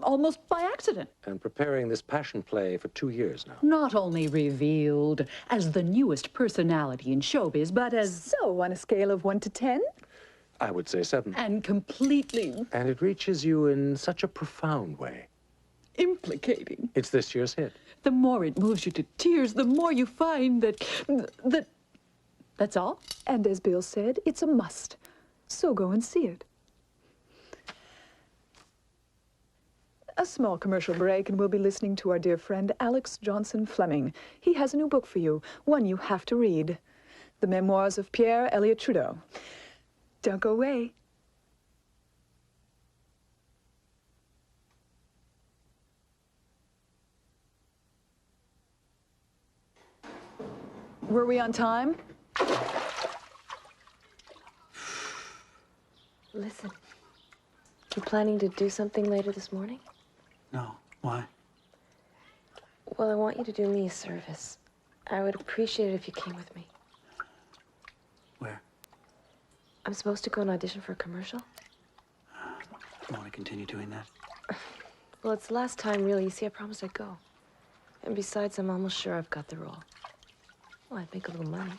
almost by accident. And preparing this passion play for 2 years now. Not only revealed as the newest personality in showbiz, but as... So, on a scale of 1 to 10? I would say 7. And completely... And it reaches you in such a profound way. Implicating. It's this year's hit. The more it moves you to tears, the more you find that... That's all? And as Bill said, it's a must. So go and see it. A small commercial break, and we'll be listening to our dear friend Alex Johnson Fleming. He has a new book for you, one you have to read. The Memoirs of Pierre Elliott Trudeau. Don't go away. Were we on time? Listen, you planning to do something later this morning? No. Why? Well, I want you to do me a service. I would appreciate it if you came with me. Where? I'm supposed to go and audition for a commercial. You want to continue doing that? Well, it's the last time, really. You see, I promised I'd go. And besides, I'm almost sure I've got the role. Well, I'd make a little money.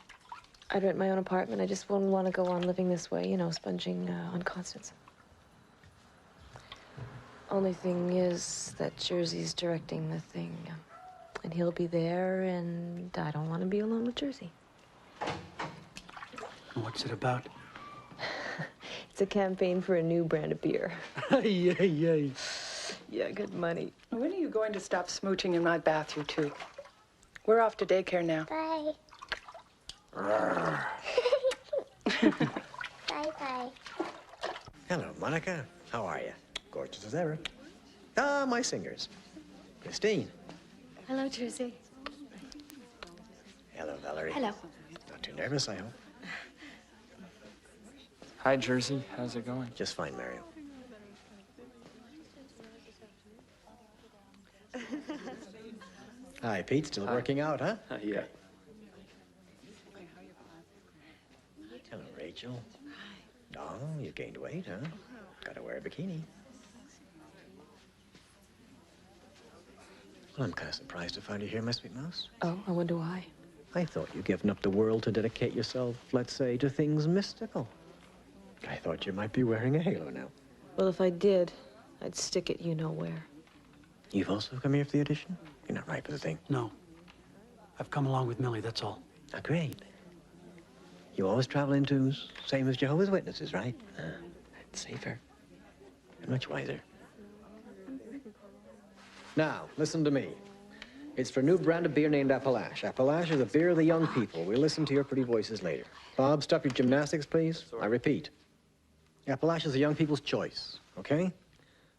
I'd rent my own apartment. I just wouldn't want to go on living this way, you know, sponging on Constance. Only thing is that Jersey's directing the thing. And he'll be there, and I don't want to be alone with Jersey. What's it about? It's a campaign for a new brand of beer. Yay, yay. Yeah, good money. When are you going to stop smooching in my bath, you two? We're off to daycare now. Bye. Bye-bye. Hello, Monica. How are you? Gorgeous as ever. Ah, my singers. Christine. Hello, Jersey. Hello, Valerie. Hello. Not too nervous, I hope. Hi, Jersey. How's it going? Just fine, Mario. Hi, Pete. Still working out, huh? Yeah. Hello, Rachel. Hi. Oh, you gained weight, huh? Gotta wear a bikini. Well, I'm kind of surprised to find you here, my sweet mouse. Oh, I wonder why. I thought you'd given up the world to dedicate yourself, let's say, to things mystical. I thought you might be wearing a halo now. Well, if I did, I'd stick it you know where. You've also come here for the audition? You're not right for the thing. No. I've come along with Millie, that's all. Ah, great. You always travel in twos, same as Jehovah's Witnesses, right? It's safer. And much wiser. Now, listen to me. It's for a new brand of beer named Appalache. Appalache is the beer of the young people. We'll listen to your pretty voices later. Bob, stop your gymnastics, please. I repeat. Appalache is the young people's choice, okay?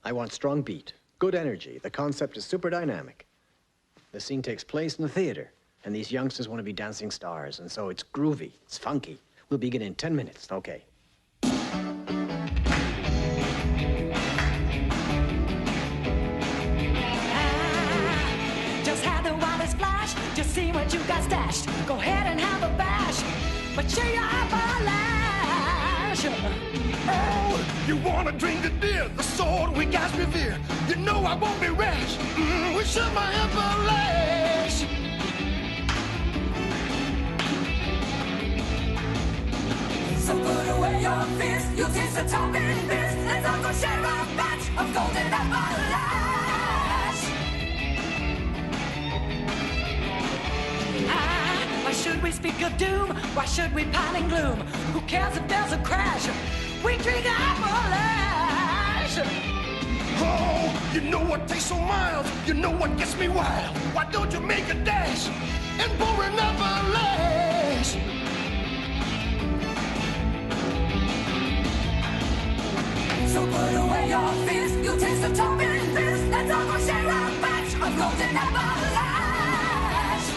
I want strong beat, good energy. The concept is super dynamic. The scene takes place in the theater, and these youngsters want to be dancing stars, and so it's groovy, it's funky. We'll begin in 10 minutes, okay? Just had the wildest flash, just see what you got stashed. Go ahead and have a bash, but share your Appalache. Oh, you wanna drink the beer, the sword we guys revere. You know I won't be rash. We shall my Appalachian. So put away your fears, you'll taste the topping beers. Let's all go share a batch of golden Appalache. Why should we speak of doom? Why should we pine in gloom? Who cares if there's a crash? We drink Appalache. Oh, you know what tastes so mild? You know what gets me wild? Why don't you make a dash and pour an Appalache? So put away your fears, you'll taste the topping beers. Let's all go share a batch of golden Appalache.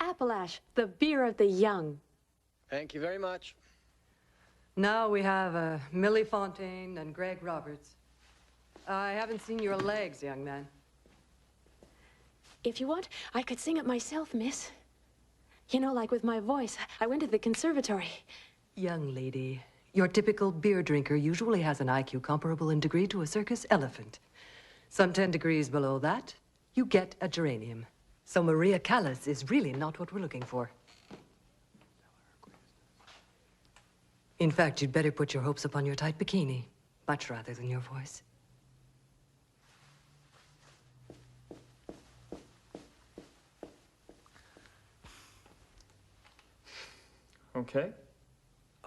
Appalache, the beer of the young. Thank you very much. Now we have Millie Fontaine and Greg Roberts. I haven't seen your legs, young man. If you want, I could sing it myself, miss. You know, like with my voice. I went to the conservatory. Young lady, your typical beer drinker usually has an IQ comparable in degree to a circus elephant. Some 10 degrees below that, you get a geranium. So Maria Callas is really not what we're looking for. In fact, you'd better put your hopes upon your tight bikini, much rather than your voice. Okay.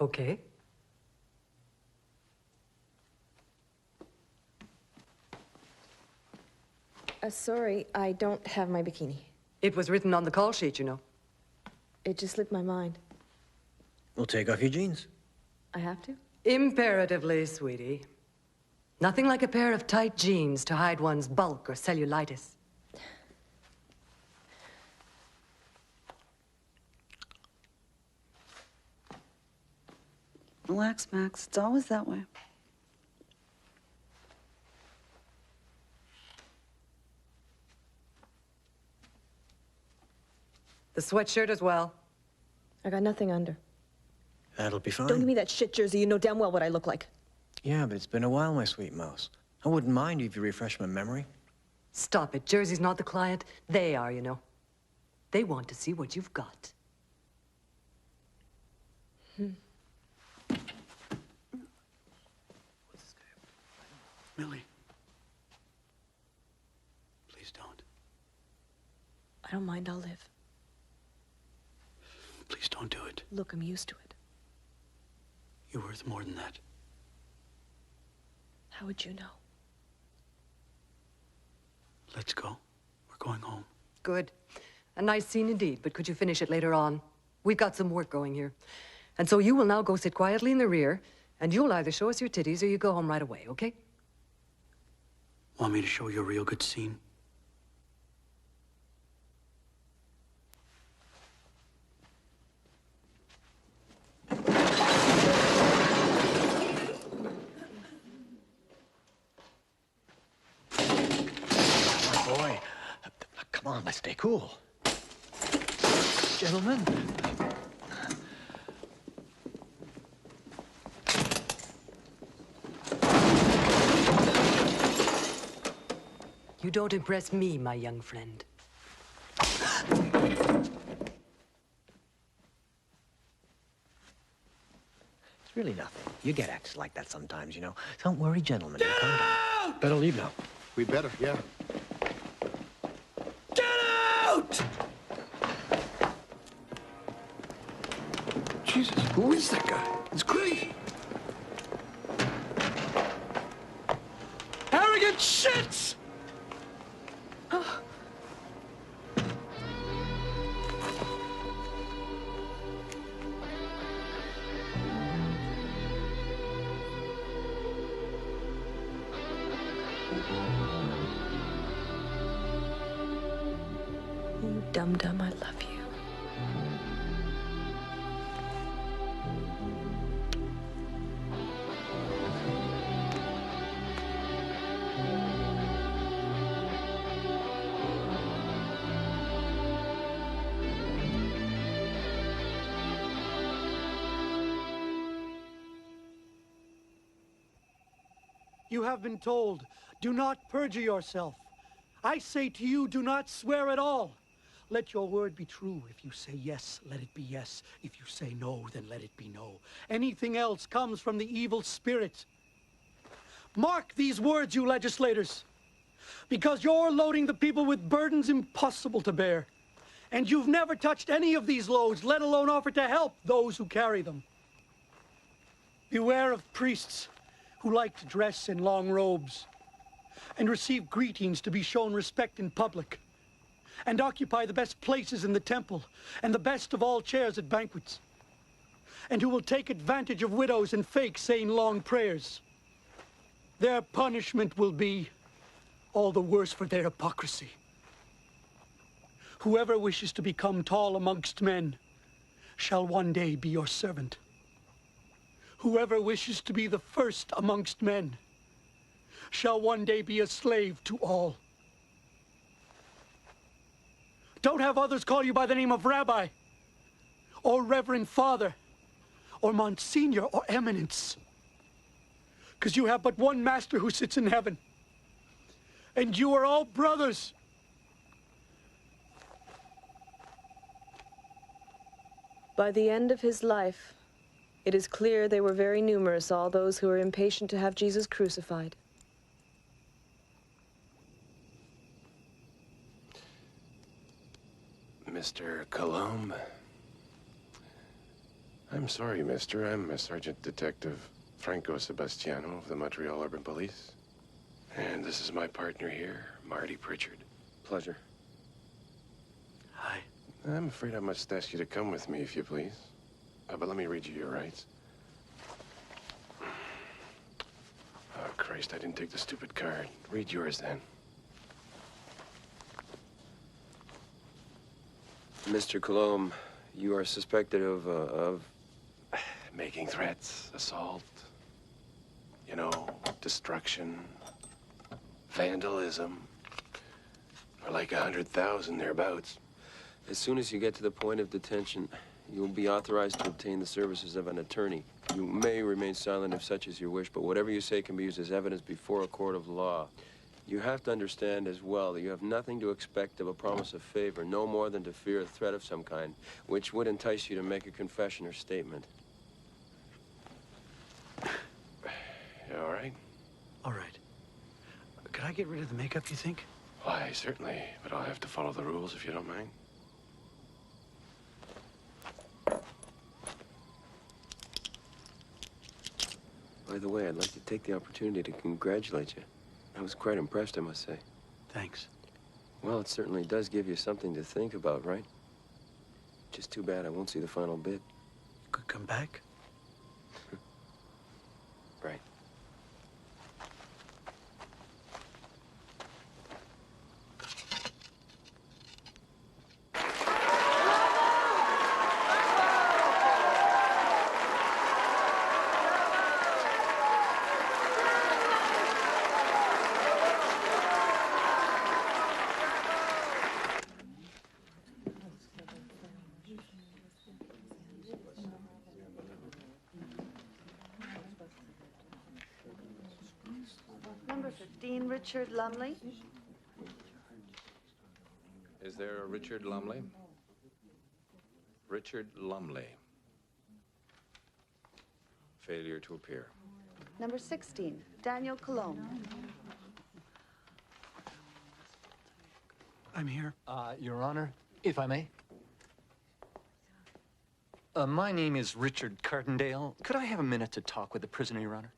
Okay. Sorry, I don't have my bikini. It was written on the call sheet, you know. It just slipped my mind. Well, take off your jeans. I have to? Imperatively, sweetie. Nothing like a pair of tight jeans to hide one's bulk or cellulitis. Relax, Max. It's always that way. The sweatshirt as well. I got nothing under. That'll be fine. Don't give me that shit jersey. You know damn well what I look like. Yeah, but it's been a while, my sweet mouse. I wouldn't mind if you refresh my memory. Stop it. Jersey's not the client. They are, you know. They want to see what you've got. Millie. Please don't. I don't mind, I'll live. Please don't do it. Look, I'm used to it. You're worth more than that. How would you know? Let's go. We're going home. Good. A nice scene indeed, but could you finish it later on? We've got some work going here. And so you will now go sit quietly in the rear, and you'll either show us your titties or you go home right away, okay? Want me to show you a real good scene? Boy, come on, let's stay cool. Gentlemen. You don't impress me, my young friend. It's really nothing. You get acts like that sometimes, you know. Don't worry, gentlemen. Calm down. Better leave now. We better, yeah. Get out! Jesus, who is that guy? It's great. Arrogant shits! You dum-dum, I love you. You have been told, do not perjure yourself. I say to you, do not swear at all. Let your word be true. If you say yes, let it be yes. If you say no, then let it be no. Anything else comes from the evil spirit. Mark these words, you legislators, because you're loading the people with burdens impossible to bear. And you've never touched any of these loads, let alone offered to help those who carry them. Beware of priests who like to dress in long robes and receive greetings to be shown respect in public, and occupy the best places in the temple and the best of all chairs at banquets, and who will take advantage of widows and fake saying long prayers. Their punishment will be all the worse for their hypocrisy. Whoever wishes to become tall amongst men shall one day be your servant. Whoever wishes to be the first amongst men shall one day be a slave to all. Don't have others call you by the name of Rabbi, or Reverend Father, or Monsignor, or Eminence, because you have but one master who sits in heaven, and you are all brothers. By the end of his life, it is clear they were very numerous, all those who were impatient to have Jesus crucified. Mr. Colombe. I'm sorry, mister. I'm Sergeant Detective Franco Sebastiano of the Montreal Urban Police. And this is my partner here, Marty Pritchard. Pleasure. Hi. I'm afraid I must ask you to come with me, if you please. But let me read you your rights. Oh, Christ, I didn't take the stupid card. Read yours, then. Mr. Colombe, you are suspected of making threats, assault, you know, destruction, vandalism, for like 100,000 thereabouts. As soon as you get to the point of detention, you'll be authorized to obtain the services of an attorney. You may remain silent if such is your wish, but whatever you say can be used as evidence before a court of law. You have to understand as well that you have nothing to expect of a promise of favor, no more than to fear a threat of some kind, which would entice you to make a confession or statement. You all right? All right. Could I get rid of the makeup, you think? Why, certainly, but I'll have to follow the rules if you don't mind. By the way, I'd like to take the opportunity to congratulate you. I was quite impressed, I must say. Thanks. Well, it certainly does give you something to think about, right? Just too bad I won't see the final bid. Could come back? Right. Number 15, Richard Lumley. Is there a Richard Lumley? Richard Lumley. Failure to appear. Number 16, Daniel Colombe. I'm here. Your Honor, if I may. My name is Richard Cartendale. Could I have a minute to talk with the prisoner, Your Honor?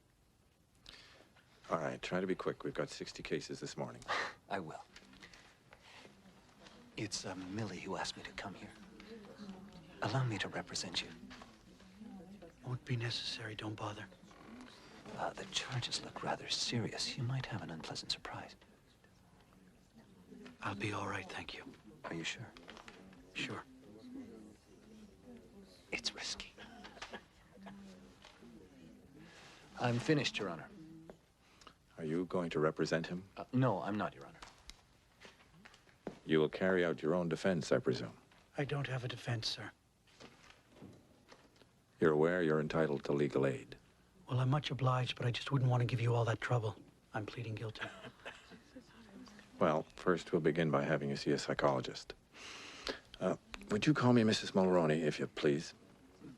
All right, try to be quick. We've got 60 cases this morning. I will. It's Millie who asked me to come here. Allow me to represent you. Won't be necessary, don't bother. The charges look rather serious. You might have an unpleasant surprise. I'll be all right, thank you. Are you sure? Sure. It's risky. I'm finished, Your Honor. Are you going to represent him? No, I'm not, Your Honor. You will carry out your own defense, I presume. I don't have a defense, sir. You're aware you're entitled to legal aid. Well, I'm much obliged, but I just wouldn't want to give you all that trouble. I'm pleading guilty. Well, first we'll begin by having you see a psychologist. Would you call me Mrs. Mulroney, if you please?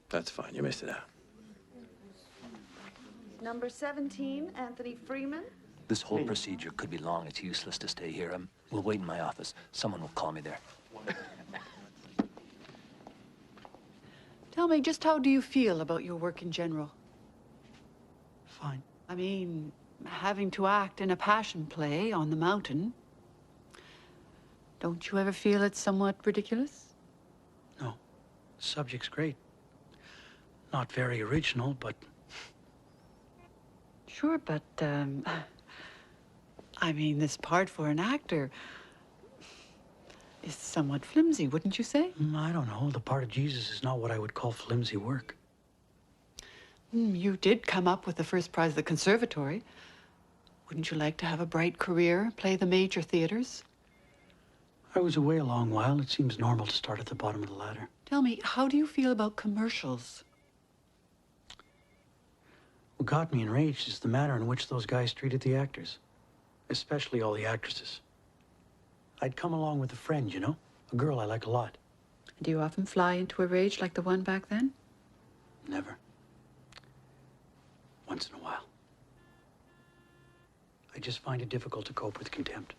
That's fine. You missed it out. Number 17, Anthony Freeman. This whole procedure could be long. It's useless to stay here. We'll wait in my office. Someone will call me there. Tell me, just how do you feel about your work in general? Fine. I mean, having to act in a passion play on the mountain. Don't you ever feel it's somewhat ridiculous? No. The subject's great. Not very original, but... Sure, but, I mean, this part for an actor is somewhat flimsy, wouldn't you say? I don't know. The part of Jesus is not what I would call flimsy work. You did come up with the first prize of the conservatory. Wouldn't you like to have a bright career, play the major theaters? I was away a long while. It seems normal to start at the bottom of the ladder. Tell me, how do you feel about commercials? What got me enraged is the manner in which those guys treated the actors, especially all the actresses. I'd come along with a friend, you know, a girl I like a lot. Do you often fly into a rage like the one back then? Never. Once in a while. I just find it difficult to cope with contempt.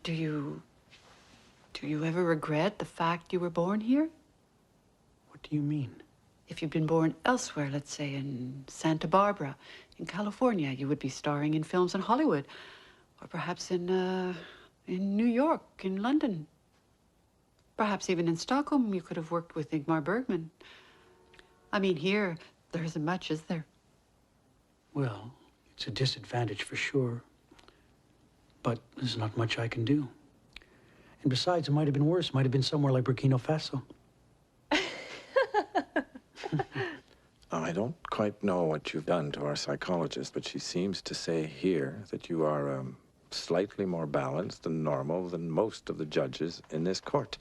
Do you ever regret the fact you were born here? What do you mean? If you'd been born elsewhere, let's say in Santa Barbara, in California, you would be starring in films in Hollywood, or perhaps in New York, in London. Perhaps even in Stockholm, you could have worked with Ingmar Bergman. I mean, here, there isn't much, is there? Well, it's a disadvantage for sure. But there's not much I can do. And besides, it might have been worse. It might have been somewhere like Burkina Faso. I don't quite know what you've done to our psychologist, but she seems to say here that you are slightly more balanced and normal than most of the judges in this court,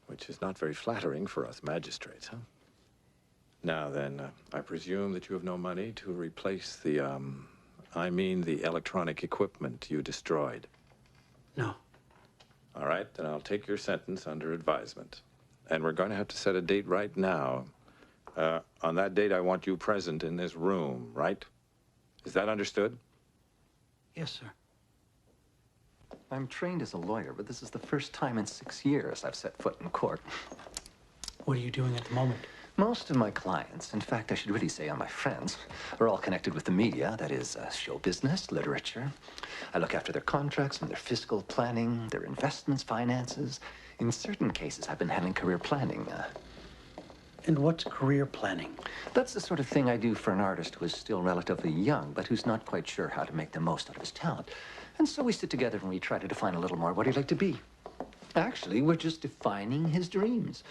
which is not very flattering for us magistrates, huh? Now then, I presume that you have no money to replace the electronic equipment you destroyed. No. All right, then I'll take your sentence under advisement. And we're going to have to set a date right now. On that date, I want you present in this room, right? Is that understood? Yes, sir. I'm trained as a lawyer, but this is the first time in 6 years I've set foot in court. What are you doing at the moment? Most of my clients, in fact, I should really say my friends, are all connected with the media, that is, show business, literature. I look after their contracts and their fiscal planning, their investments, finances. In certain cases, I've been handling career planning. And what's career planning? That's the sort of thing I do for an artist who is still relatively young, but who's not quite sure how to make the most out of his talent. And so we sit together and we try to define a little more what he'd like to be. Actually, we're just defining his dreams.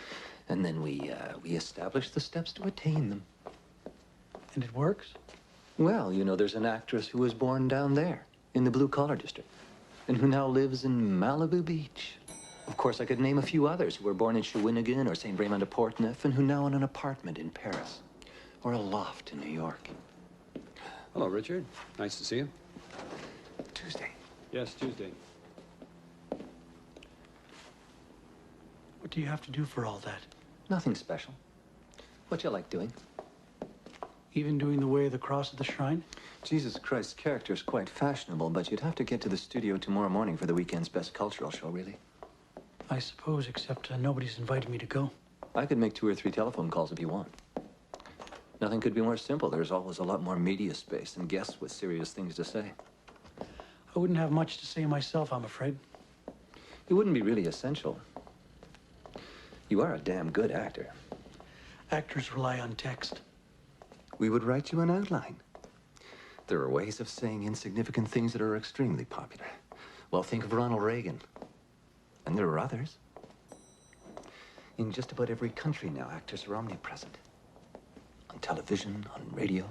And then we establish the steps to attain them. And it works? Well, you know, there's an actress who was born down there, in the blue-collar district, and who now lives in Malibu Beach. Of course, I could name a few others who were born in Shawinigan or St. Raymond-de-Portneuf and who now own an apartment in Paris or a loft in New York. Hello, Richard. Nice to see you. Tuesday. Yes, Tuesday. What do you have to do for all that? Nothing special. What you like doing? Even doing the Way of the Cross at the shrine? Jesus Christ's character is quite fashionable, but you'd have to get to the studio tomorrow morning for the weekend's best cultural show, really. I suppose, except nobody's invited me to go. I could make 2 or 3 telephone calls if you want. Nothing could be more simple. There's always a lot more media space and guests with serious things to say. I wouldn't have much to say myself, I'm afraid. It wouldn't be really essential. You are a damn good actor. Actors rely on text. We would write you an outline. There are ways of saying insignificant things that are extremely popular. Well, think of Ronald Reagan. And there are others. In just about every country now, actors are omnipresent. On television, on radio,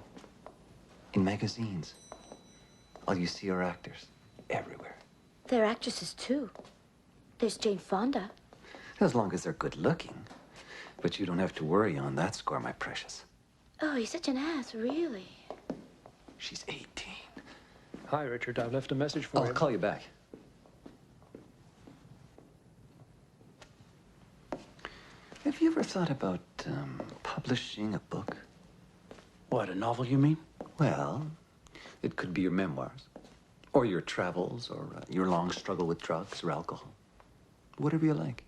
in magazines. All you see are actors, everywhere. They're actresses, too. There's Jane Fonda. As long as they're good looking. But you don't have to worry on that score, my precious. Oh, he's such an ass, really. She's 18. Hi, Richard. I've left a message for you. I'll call you back. Have you ever thought about publishing a book? What, a novel, you mean? Well, it could be your memoirs, or your travels, or your long struggle with drugs or alcohol. Whatever you like.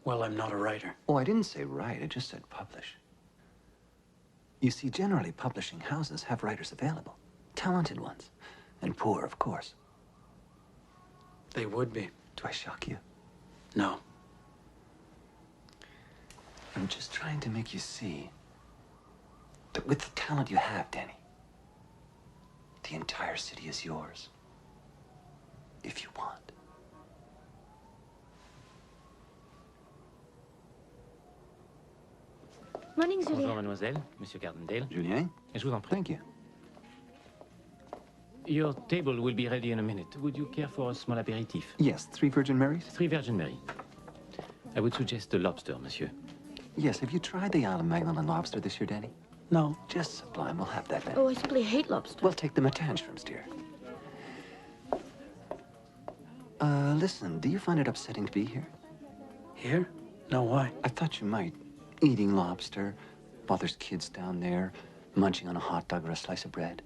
Well, I'm not a writer. Oh, I didn't say write. I just said publish. You see, generally, publishing houses have writers available. Talented ones. And poor, of course. They would be. Do I shock you? No. I'm just trying to make you see that with the talent you have, Danny, the entire city is yours. If you want. Morning, Julien. Bonjour, mademoiselle. Monsieur Cardendale. Julien? Je vous en prie. Thank you. Your table will be ready in a minute. Would you care for a small aperitif? Yes, 3 Virgin Marys? 3 Virgin Mary. I would suggest the lobster, monsieur. Yes, have you tried the Isle of Magdalen lobster this year, Danny? No. Just sublime. We'll have that then. Oh, I simply hate lobster. We'll take them at tantrums, dear. Listen, do you find it upsetting to be here? Here? No, why? I thought you might. Eating lobster, while there's kids down there, munching on a hot dog or a slice of bread.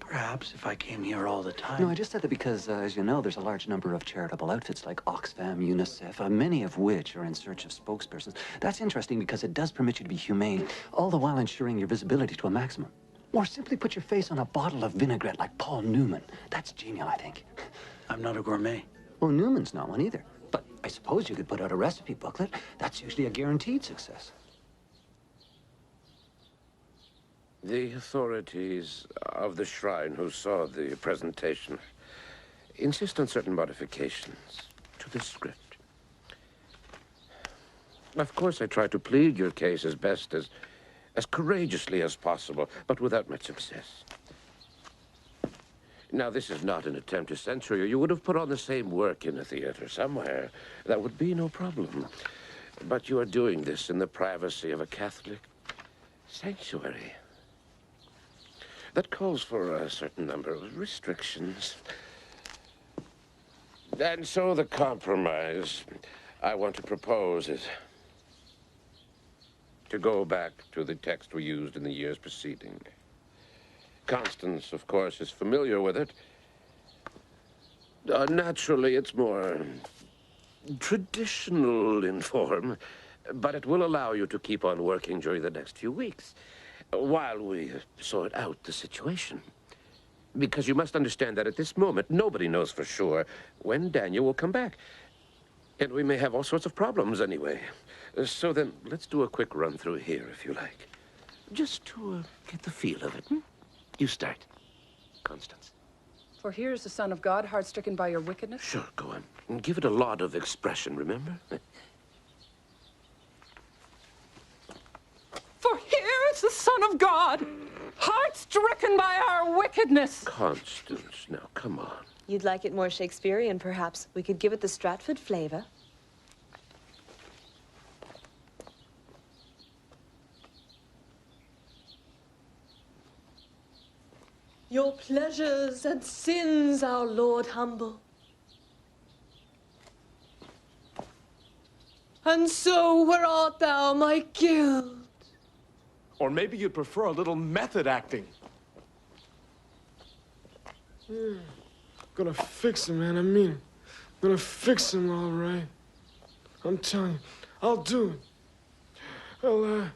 Perhaps if I came here all the time. No, I just said that because, as you know, there's a large number of charitable outfits like Oxfam, UNICEF, many of which are in search of spokespersons. That's interesting because it does permit you to be humane, all the while ensuring your visibility to a maximum. Or simply put your face on a bottle of vinaigrette like Paul Newman. That's genial, I think. I'm not a gourmet. Well, Newman's not one either. But I suppose you could put out a recipe booklet. That's usually a guaranteed success. The authorities of the shrine who saw the presentation insist on certain modifications to the script. Of course, I try to plead your case as best as courageously as possible, but without much success. Now, this is not an attempt to censure you. You would have put on the same work in a theater somewhere. That would be no problem. But you are doing this in the privacy of a Catholic sanctuary. That calls for a certain number of restrictions. And so the compromise I want to propose is to go back to the text we used in the years preceding. Constance, of course, is familiar with it. Naturally, it's more traditional in form, but it will allow you to keep on working during the next few weeks while we sort out the situation. Because you must understand that at this moment, nobody knows for sure when Daniel will come back. And we may have all sorts of problems anyway. So then, let's do a quick run through here, if you like. Just to get the feel of it. You start, Constance. For here is the Son of God, heart-stricken by your wickedness. Sure, go on. And give it a lot of expression, remember? For here is the Son of God, heart-stricken by our wickedness. Constance, now, come on. You'd like it more Shakespearean, perhaps. We could give it the Stratford flavor. Your pleasures and sins, our Lord humble. And so where art thou, my guilt? Or maybe you'd prefer a little method acting. Gonna fix him, man. I mean it. Gonna fix him, all right. I'm telling you, I'll do it.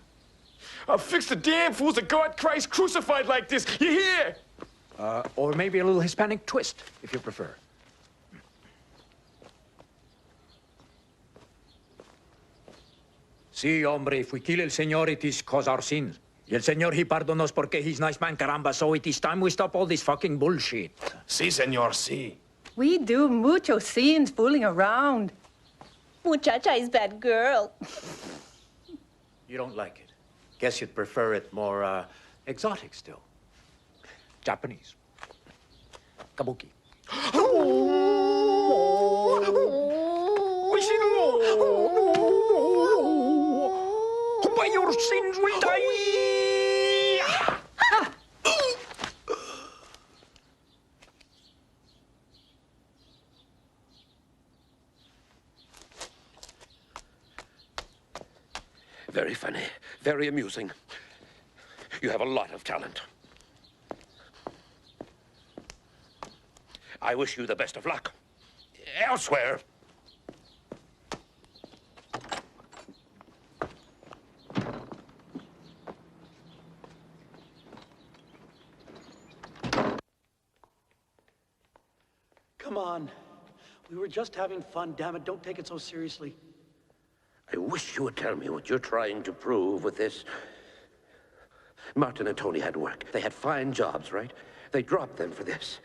I'll fix the damn fools that God Christ crucified like this. You hear? Or maybe a little Hispanic twist, if you prefer. Sí, hombre, if we kill el Señor, it is cause our sin. Y el Señor, he pardonos porque he's nice man, caramba, so it is time we stop all this fucking bullshit. Sí, Señor, sí. We do mucho scenes fooling around. Muchacha is bad girl. You don't like it. Guess you'd prefer it more, exotic still. Japanese. Kabuki. your sins will die! Very funny, very amusing. You have a lot of talent. I wish you the best of luck. Elsewhere. Come on. We were just having fun, damn it. Don't take it so seriously. I wish you would tell me what you're trying to prove with this. Martin and Tony had work. They had fine jobs, right? They dropped them for this.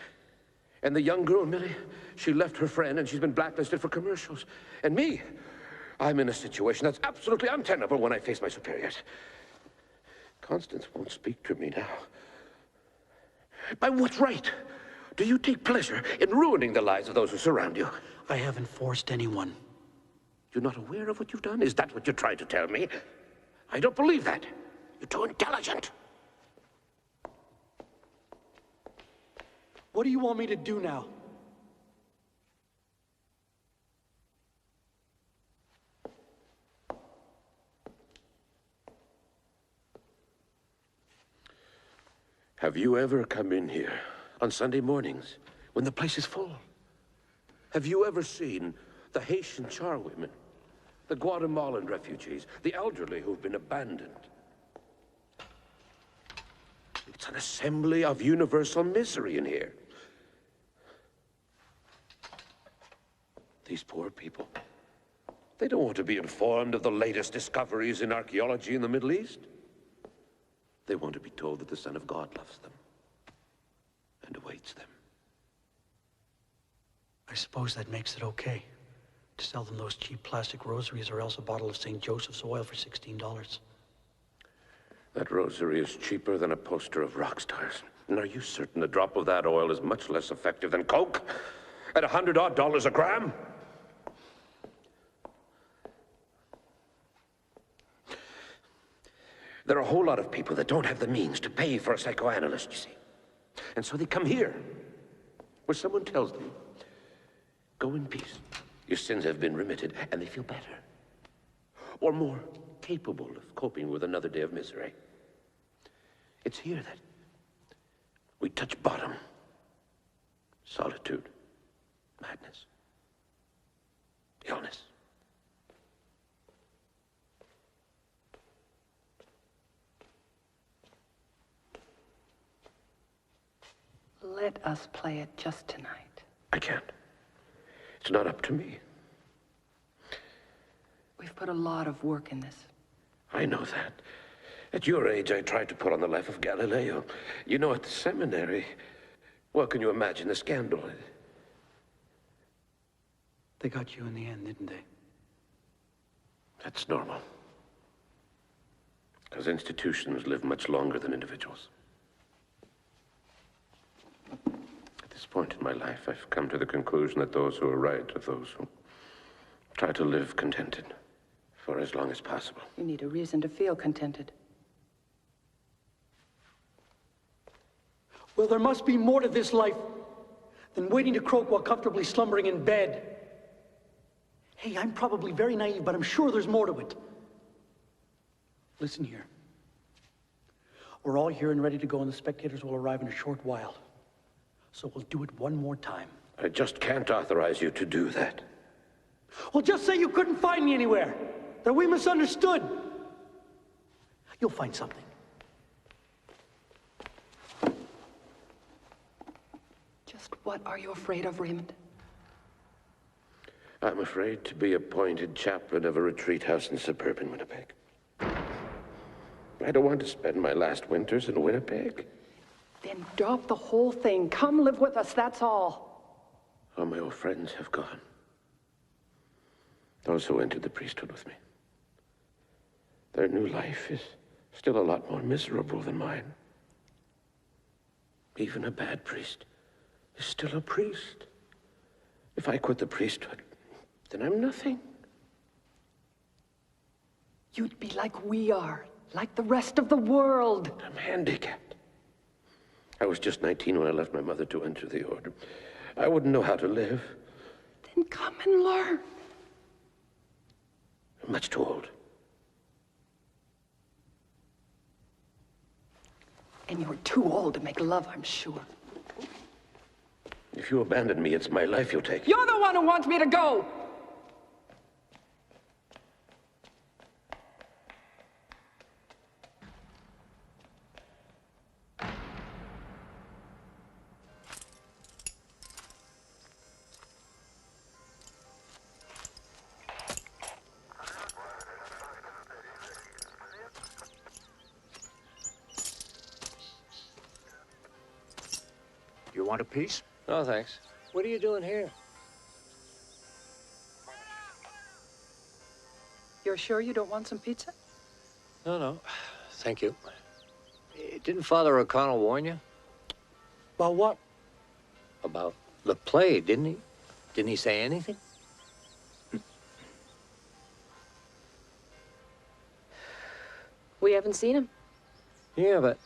And the young girl, Millie, she left her friend and she's been blacklisted for commercials. And me, I'm in a situation that's absolutely untenable when I face my superiors. Constance won't speak to me now. By what right do you take pleasure in ruining the lives of those who surround you? I haven't forced anyone. You're not aware of what you've done? Is that what you're trying to tell me? I don't believe that. You're too intelligent. What do you want me to do now? Have you ever come in here on Sunday mornings when the place is full? Have you ever seen the Haitian charwomen, the Guatemalan refugees, the elderly who've been abandoned? It's an assembly of universal misery in here. These poor people, they don't want to be informed of the latest discoveries in archaeology in the Middle East. They want to be told that the Son of God loves them and awaits them. I suppose that makes it okay to sell them those cheap plastic rosaries or else a bottle of St. Joseph's oil for $16. That rosary is cheaper than a poster of rock stars. And are you certain a drop of that oil is much less effective than Coke at $100 a gram? There are a whole lot of people that don't have the means to pay for a psychoanalyst, you see. And so they come here, where someone tells them, go in peace. Your sins have been remitted, and they feel better. Or more capable of coping with another day of misery. It's here that we touch bottom. Solitude, madness, illness. Let us play it just tonight. I can't. It's not up to me. We've put a lot of work in this. I know that. At your age, I tried to put on the life of Galileo. You know, at the seminary, well, can you imagine the scandal? They got you in the end, didn't they? That's normal. Because institutions live much longer than individuals. At this point in my life, I've come to the conclusion that those who are right are those who try to live contented for as long as possible. You need a reason to feel contented. Well, there must be more to this life than waiting to croak while comfortably slumbering in bed. Hey, I'm probably very naive, but I'm sure there's more to it. Listen here. We're all here and ready to go, and the spectators will arrive in a short while. So we'll do it one more time. I just can't authorize you to do that. Well, just say you couldn't find me anywhere. That we misunderstood. You'll find something. Just what are you afraid of, Raymond? I'm afraid to be appointed chaplain of a retreat house in suburban Winnipeg. I don't want to spend my last winters in Winnipeg. Then drop the whole thing. Come live with us, that's all. All my old friends have gone. Those who entered the priesthood with me. Their new life is still a lot more miserable than mine. Even a bad priest is still a priest. If I quit the priesthood, then I'm nothing. You'd be like we are, like the rest of the world. I'm handicapped. I was just 19 when I left my mother to enter the order. I wouldn't know how to live. Then come and learn. I'm much too old. And you're too old to make love, I'm sure. If you abandon me, it's my life you'll take. You're the one who wants me to go! You want a piece? No, thanks. What are you doing here? You're sure you don't want some pizza? No. Thank you. Didn't Father O'Connell warn you? About what? About the play, didn't he? Didn't he say anything? We haven't seen him. Yeah, but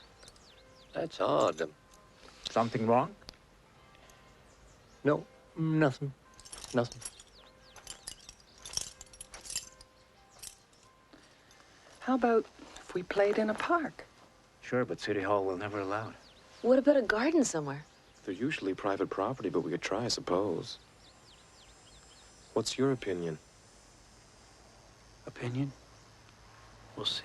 that's odd. Something wrong? No, nothing. Nothing. How about if we played in a park? Sure, but City Hall will never allow it. What about a garden somewhere? They're usually private property, but we could try, I suppose. What's your opinion? Opinion? We'll see.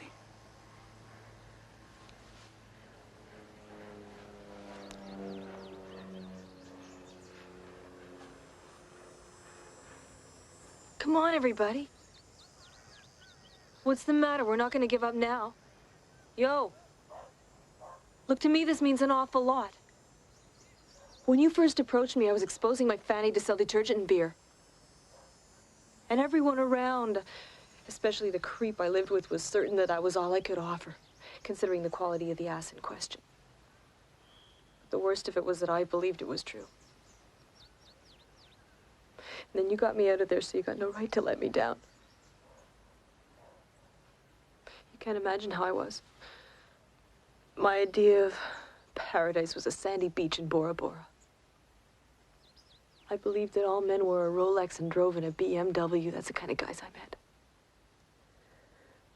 Come on, everybody. What's the matter? We're not going to give up now. Yo. Look, to me, this means an awful lot. When you first approached me, I was exposing my fanny to sell detergent and beer. And everyone around, especially the creep I lived with, was certain that I was all I could offer, considering the quality of the ass in question. The worst of it was that I believed it was true. And then you got me out of there, so you got no right to let me down. You can't imagine how I was. My idea of paradise was a sandy beach in Bora Bora. I believed that all men wore a Rolex and drove in a BMW. That's the kind of guys I met.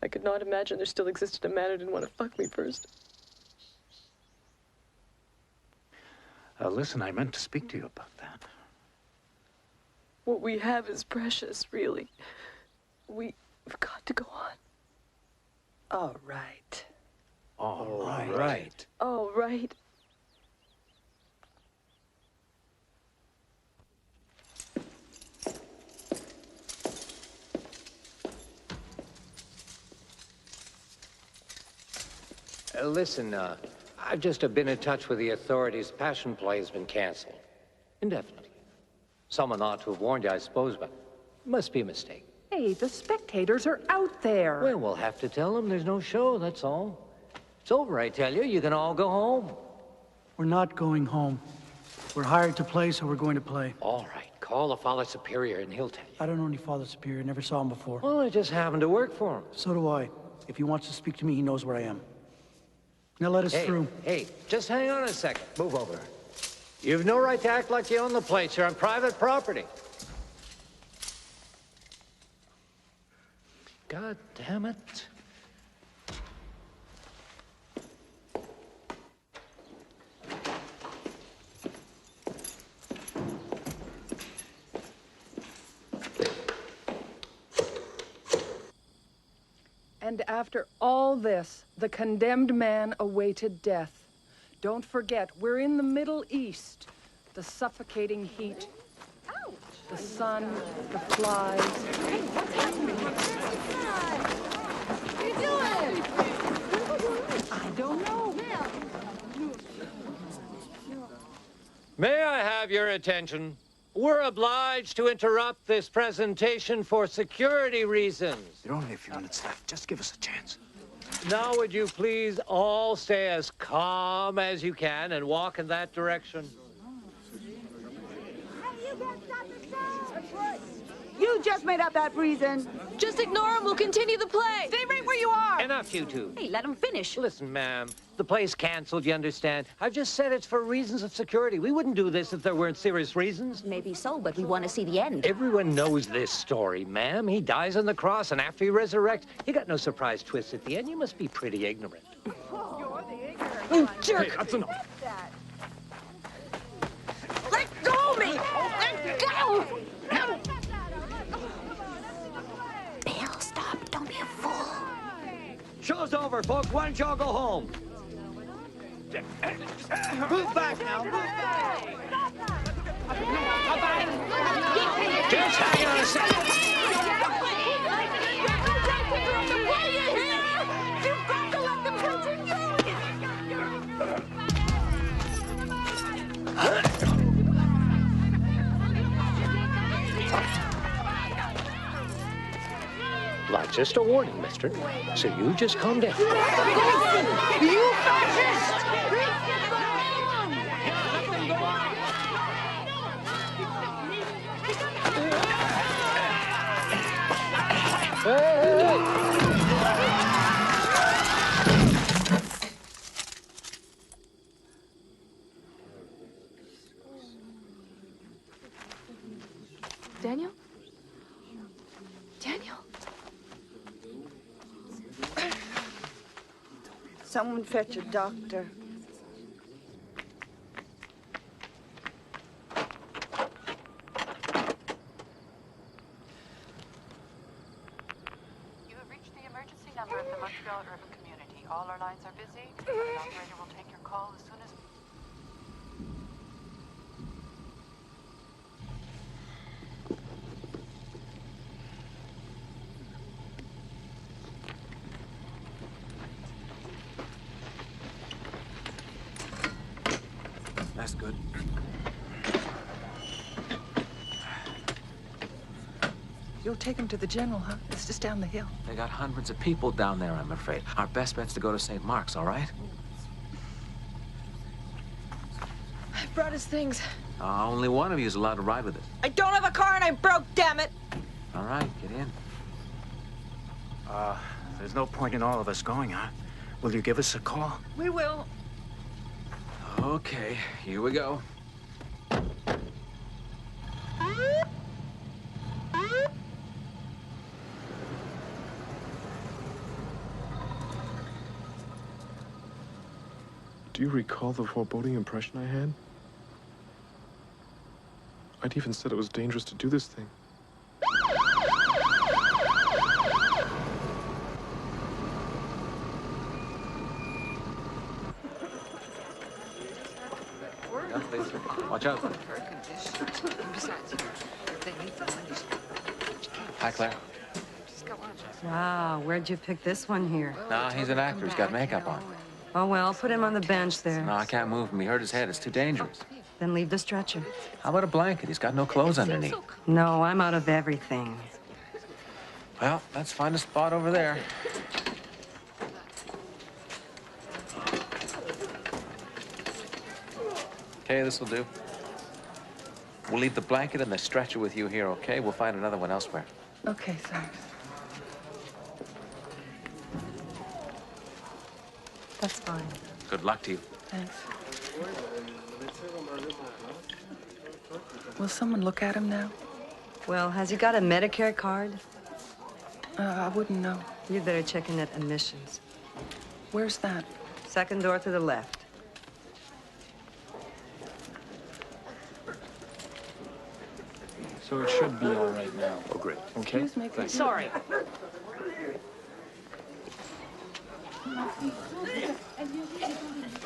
I could not imagine there still existed a man who didn't want to fuck me first. Listen, I meant to speak to you about that. What we have is precious, really. We've got to go on. All right. All right. All right. Listen, I've just been in touch with the authorities. Passion Play has been canceled. Indefinitely. Someone ought to have warned you, I suppose, but it must be a mistake. Hey, the spectators are out there. Well, we'll have to tell them there's no show, that's all. It's over, I tell you. You can all go home. We're not going home. We're hired to play, so we're going to play. All right. Call the Father Superior and he'll tell you. I don't know any Father Superior. Never saw him before. Well, I just happened to work for him. So do I. If he wants to speak to me, he knows where I am. Now let us through. Hey, just hang on a second. Move over. You've no right to act like you own the place. You're on private property. God damn it. And after all this, the condemned man awaited death. Don't forget, we're in the Middle East. The suffocating heat, the sun, the flies. Hey, what's happening? What are you doing? I don't know. May I have your attention? We're obliged to interrupt this presentation for security reasons. There are only a few minutes left. Just give us a chance. Now, would you please all stay as calm as you can and walk in that direction? You just made up that reason. Just ignore him. We'll continue the play. Stay right where you are. Enough, you two. Hey, let him finish. Listen, ma'am, the play's canceled, you understand? I've just said it's for reasons of security. We wouldn't do this if there weren't serious reasons. Maybe so, but we want to see the end. Everyone knows this story, ma'am. He dies on the cross, and after he resurrects, you got no surprise twist at the end. You must be pretty ignorant. You're the ignorant jerk! Hey, that's enough. Let go of me! Let go! Bill, stop. Don't be a fool. Show's over, folks. Why don't y'all go home? Move back now. Move back. Just hang on a second. You've got to let them continue. Like, just a warning, mister. So you just calm down. You fascist! Daniel? Daniel? Someone fetch a doctor. You have reached the emergency number of the Montreal Urban Community. All our lines are busy. The operator will take your call as soon as... That's good. You'll take him to the general, huh? It's just down the hill. They got hundreds of people down there, I'm afraid. Our best bet's to go to St. Mark's, all right? I brought his things. Only one of you is allowed to ride with us. I don't have a car and I'm broke, damn it. All right, get in. There's no point in all of us going, huh? Will you give us a call? We will. Okay, here we go. Do you recall the foreboding impression I had? I'd even said it was dangerous to do this thing. Watch out. Hi, Claire. Wow, where'd you pick this one here? No, he's an actor. He's got makeup on. Oh, well, put him on the bench there. No, I can't move him. He hurt his head. It's too dangerous. Then leave the stretcher. How about a blanket? He's got no clothes underneath. No, I'm out of everything. Well, let's find a spot over there. Okay, this will do. We'll leave the blanket and the stretcher with you here, okay? We'll find another one elsewhere. Okay, thanks. That's fine. Good luck to you. Thanks. Will someone look at him now? Well, has he got a Medicare card? I wouldn't know. You'd better check in at admissions. Where's that? Second door to the left. So it should be all right now. Oh, great. Okay? Excuse me. Thanks. Sorry.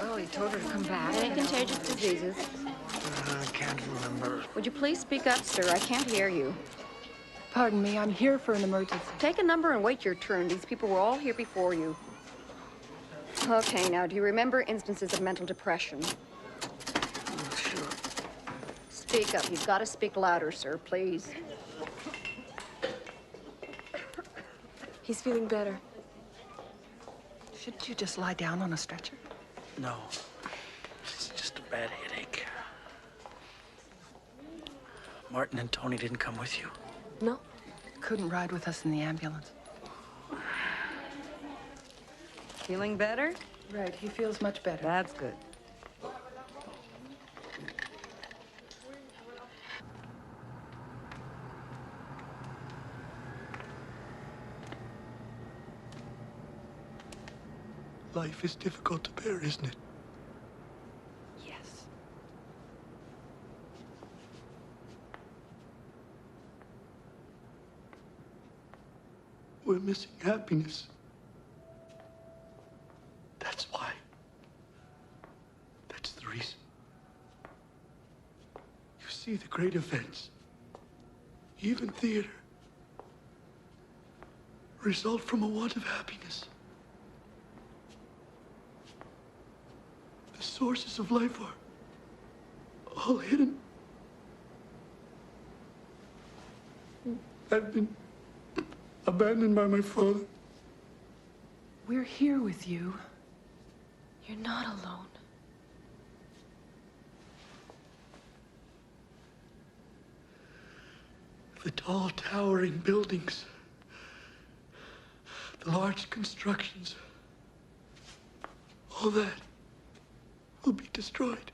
Oh, he told her to come back. Any contagious diseases? I can't remember. Would you please speak up, sir? I can't hear you. Pardon me, I'm here for an emergency. Take a number and wait your turn. These people were all here before you. Okay, now, do you remember instances of mental depression? Sure. Speak up. You've got to speak louder, sir, please. He's feeling better. Shouldn't you just lie down on a stretcher? No. It's just a bad headache. Martin and Tony didn't come with you? No? Couldn't ride with us in the ambulance. Feeling better? Right, he feels much better. That's good. Life is difficult to bear, isn't it? Yes. We're missing happiness. That's why. That's the reason. You see, the great events, even theater, result from a want of happiness. The sources of life are all hidden. I've been abandoned by my father. We're here with you. You're not alone. The tall, towering buildings, the large constructions, all that will be destroyed.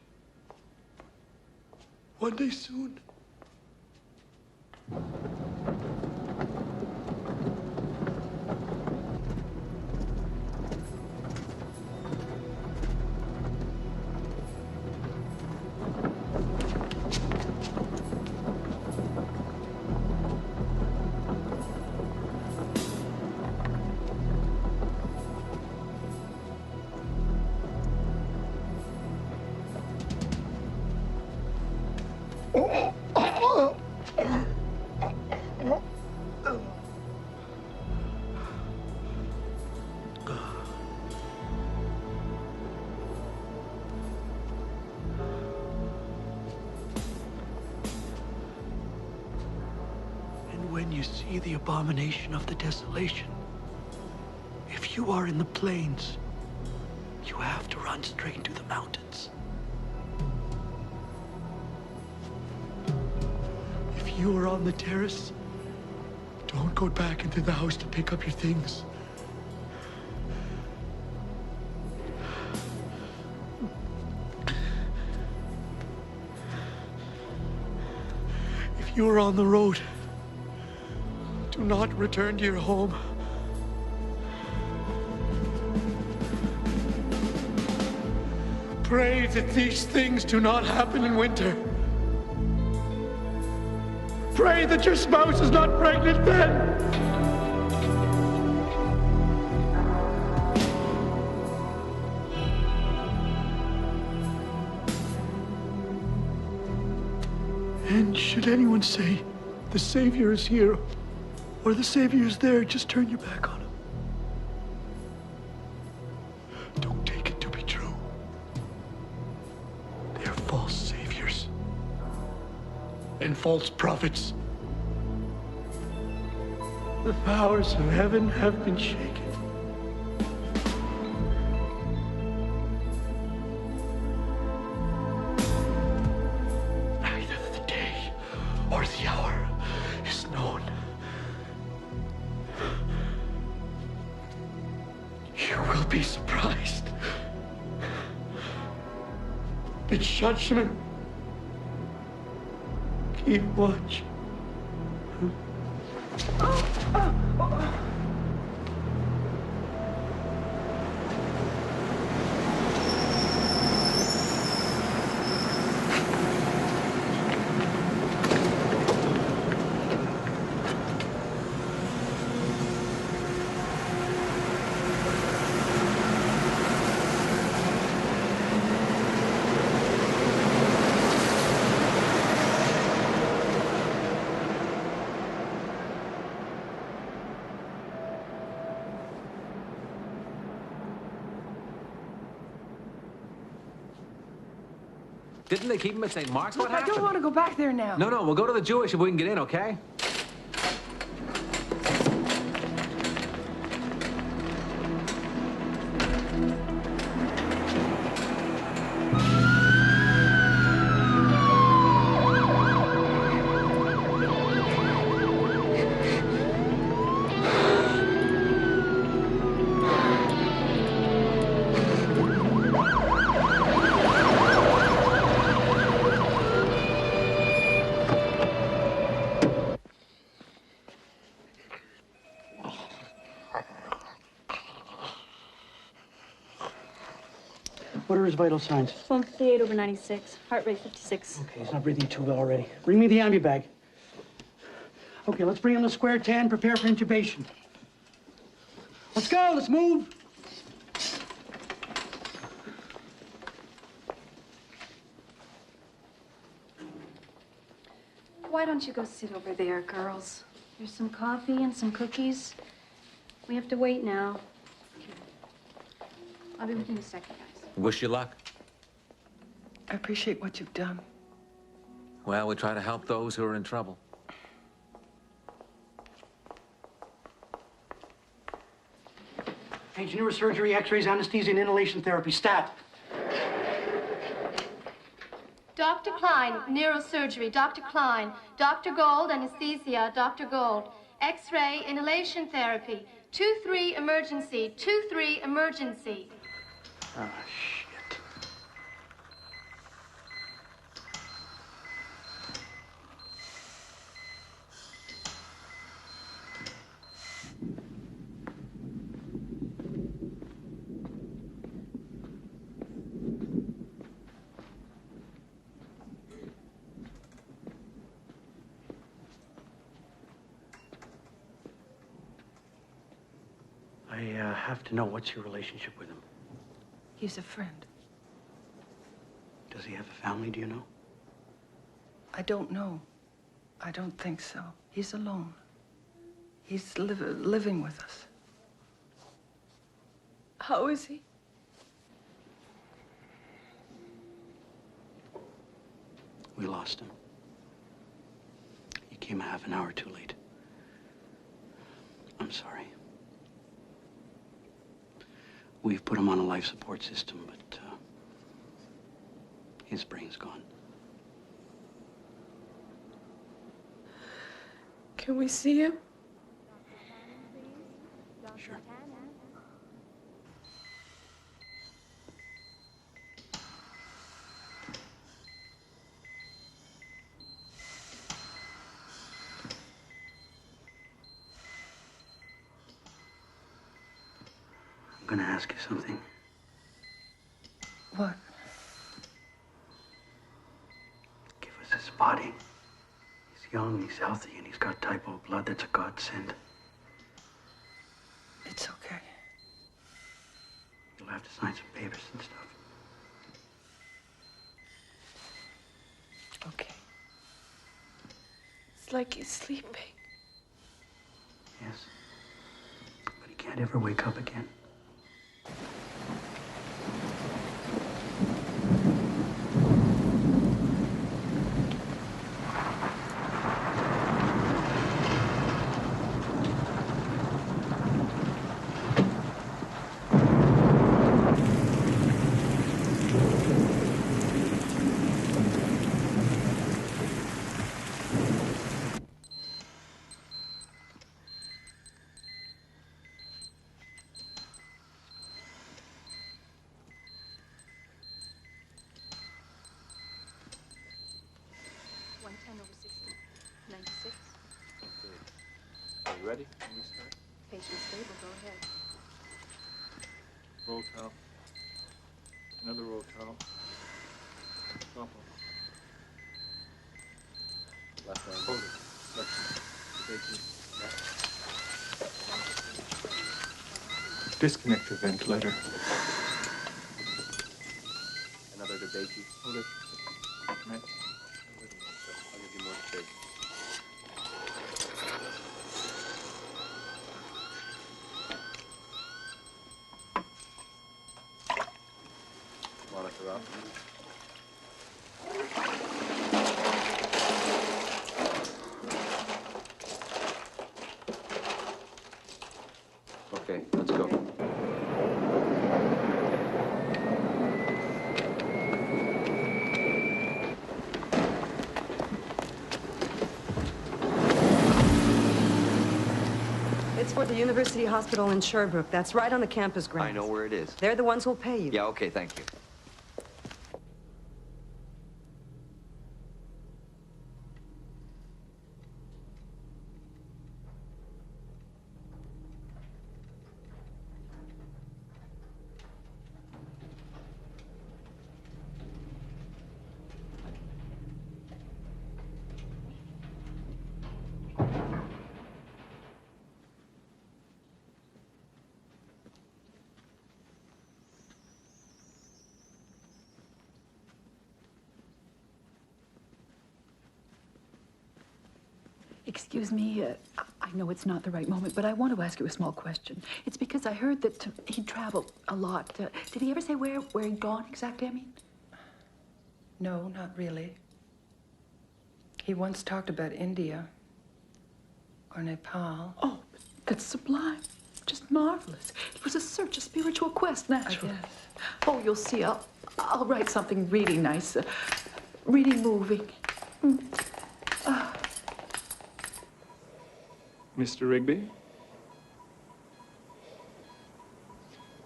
One day soon. When you see the abomination of the desolation, if you are in the plains, you have to run straight to the mountains. If you are on the terrace, don't go back into the house to pick up your things. If you are on the road, do not return to your home. Pray that these things do not happen in winter. Pray that your spouse is not pregnant then. And should anyone say, the Savior is here, or the Savior is there, just turn your back on him. Don't take it to be true. They are false saviors and false prophets. The powers of heaven have been shaken. Neither the day or the hour is known. You will be surprised. But judgment, keep watch. Didn't they keep him at St. Mark's? Look, I don't want to go back there now. No, we'll go to the Jewish if we can get in, okay? What are his vital signs? 158/96. Heart rate 56. Okay, he's not breathing too well already. Bring me the ambu bag. Okay, let's bring him to square 10. Prepare for intubation. Let's go. Let's move. Why don't you go sit over there, girls? There's some coffee and some cookies. We have to wait now. I'll be with you in a second, guys. Wish you luck. I appreciate what you've done. Well, we try to help those who are in trouble. Page neurosurgery, x-rays, anesthesia, and inhalation therapy. Stat. Dr. Klein, neurosurgery. Dr. Klein. Dr. Gold, anesthesia. Dr. Gold. X-ray, inhalation therapy. 2-3 emergency. 2-3 emergency. Ah, shit. I have to know, what's your relationship with him? He's a friend. Does he have a family, do you know? I don't know. I don't think so. He's alone. He's living with us. How is he? We lost him. He came a half an hour too late. I'm sorry. We've put him on a life support system, but his brain's gone. Can we see him? Sure. I'm gonna ask you something. What? Give us his body. He's young, he's healthy, and he's got type O blood. That's a godsend. It's okay. You'll have to sign some papers and stuff. Okay. It's like he's sleeping. Yes. But he can't ever wake up again. Are you ready? Can we start? Patient stable, go ahead. Roll towel. Another roll towel. Stop on. Left arm. Hold it. Left arm. Take it. Disconnect your ventilator. Another DeBakey. Hold it. Next. I'll give you more space. Monitor up. Okay, let's go. It's for the University Hospital in Sherbrooke. That's right on the campus grounds. I know where it is. They're the ones who'll pay you. Yeah, okay, thank you. Excuse me, I know it's not the right moment, but I want to ask you a small question. It's because I heard that he traveled a lot. Did he ever say where he'd gone exactly, I mean? No, not really. He once talked about India or Nepal. Oh, that's sublime. Just marvelous. It was a search, a spiritual quest, naturally. I guess. Oh, you'll see. I'll write something really nice, really moving. Mr. Rigby?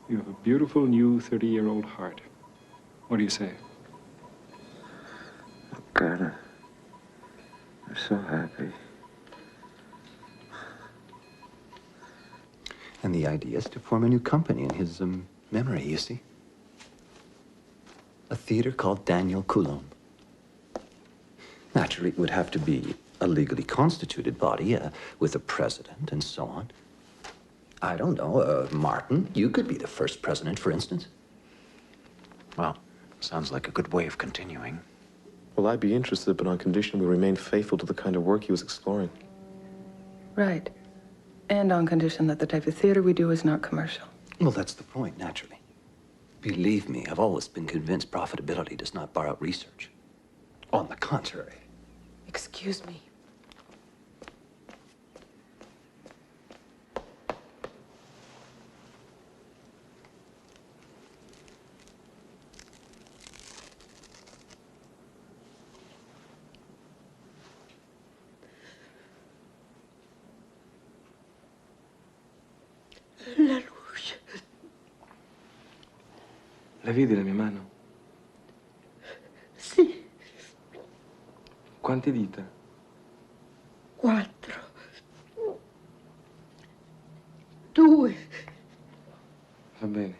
You have a beautiful new 30-year-old heart. What do you say? God, I'm so happy. And the idea is to form a new company in his memory, you see. A theater called Daniel Coulomb. Naturally, it would have to be a legally constituted body with a president and so on. I don't know, Martin, you could be the first president, for instance. Well, sounds like a good way of continuing. Well, I'd be interested, but on condition we remain faithful to the kind of work he was exploring. Right. And on condition that the type of theater we do is not commercial. Well, that's the point, naturally. Believe me, I've always been convinced profitability does not bar out research. On the contrary. Excuse me. La luce. La vedi la mia mano? Sì, Quante dita? 4. 2. Va bene.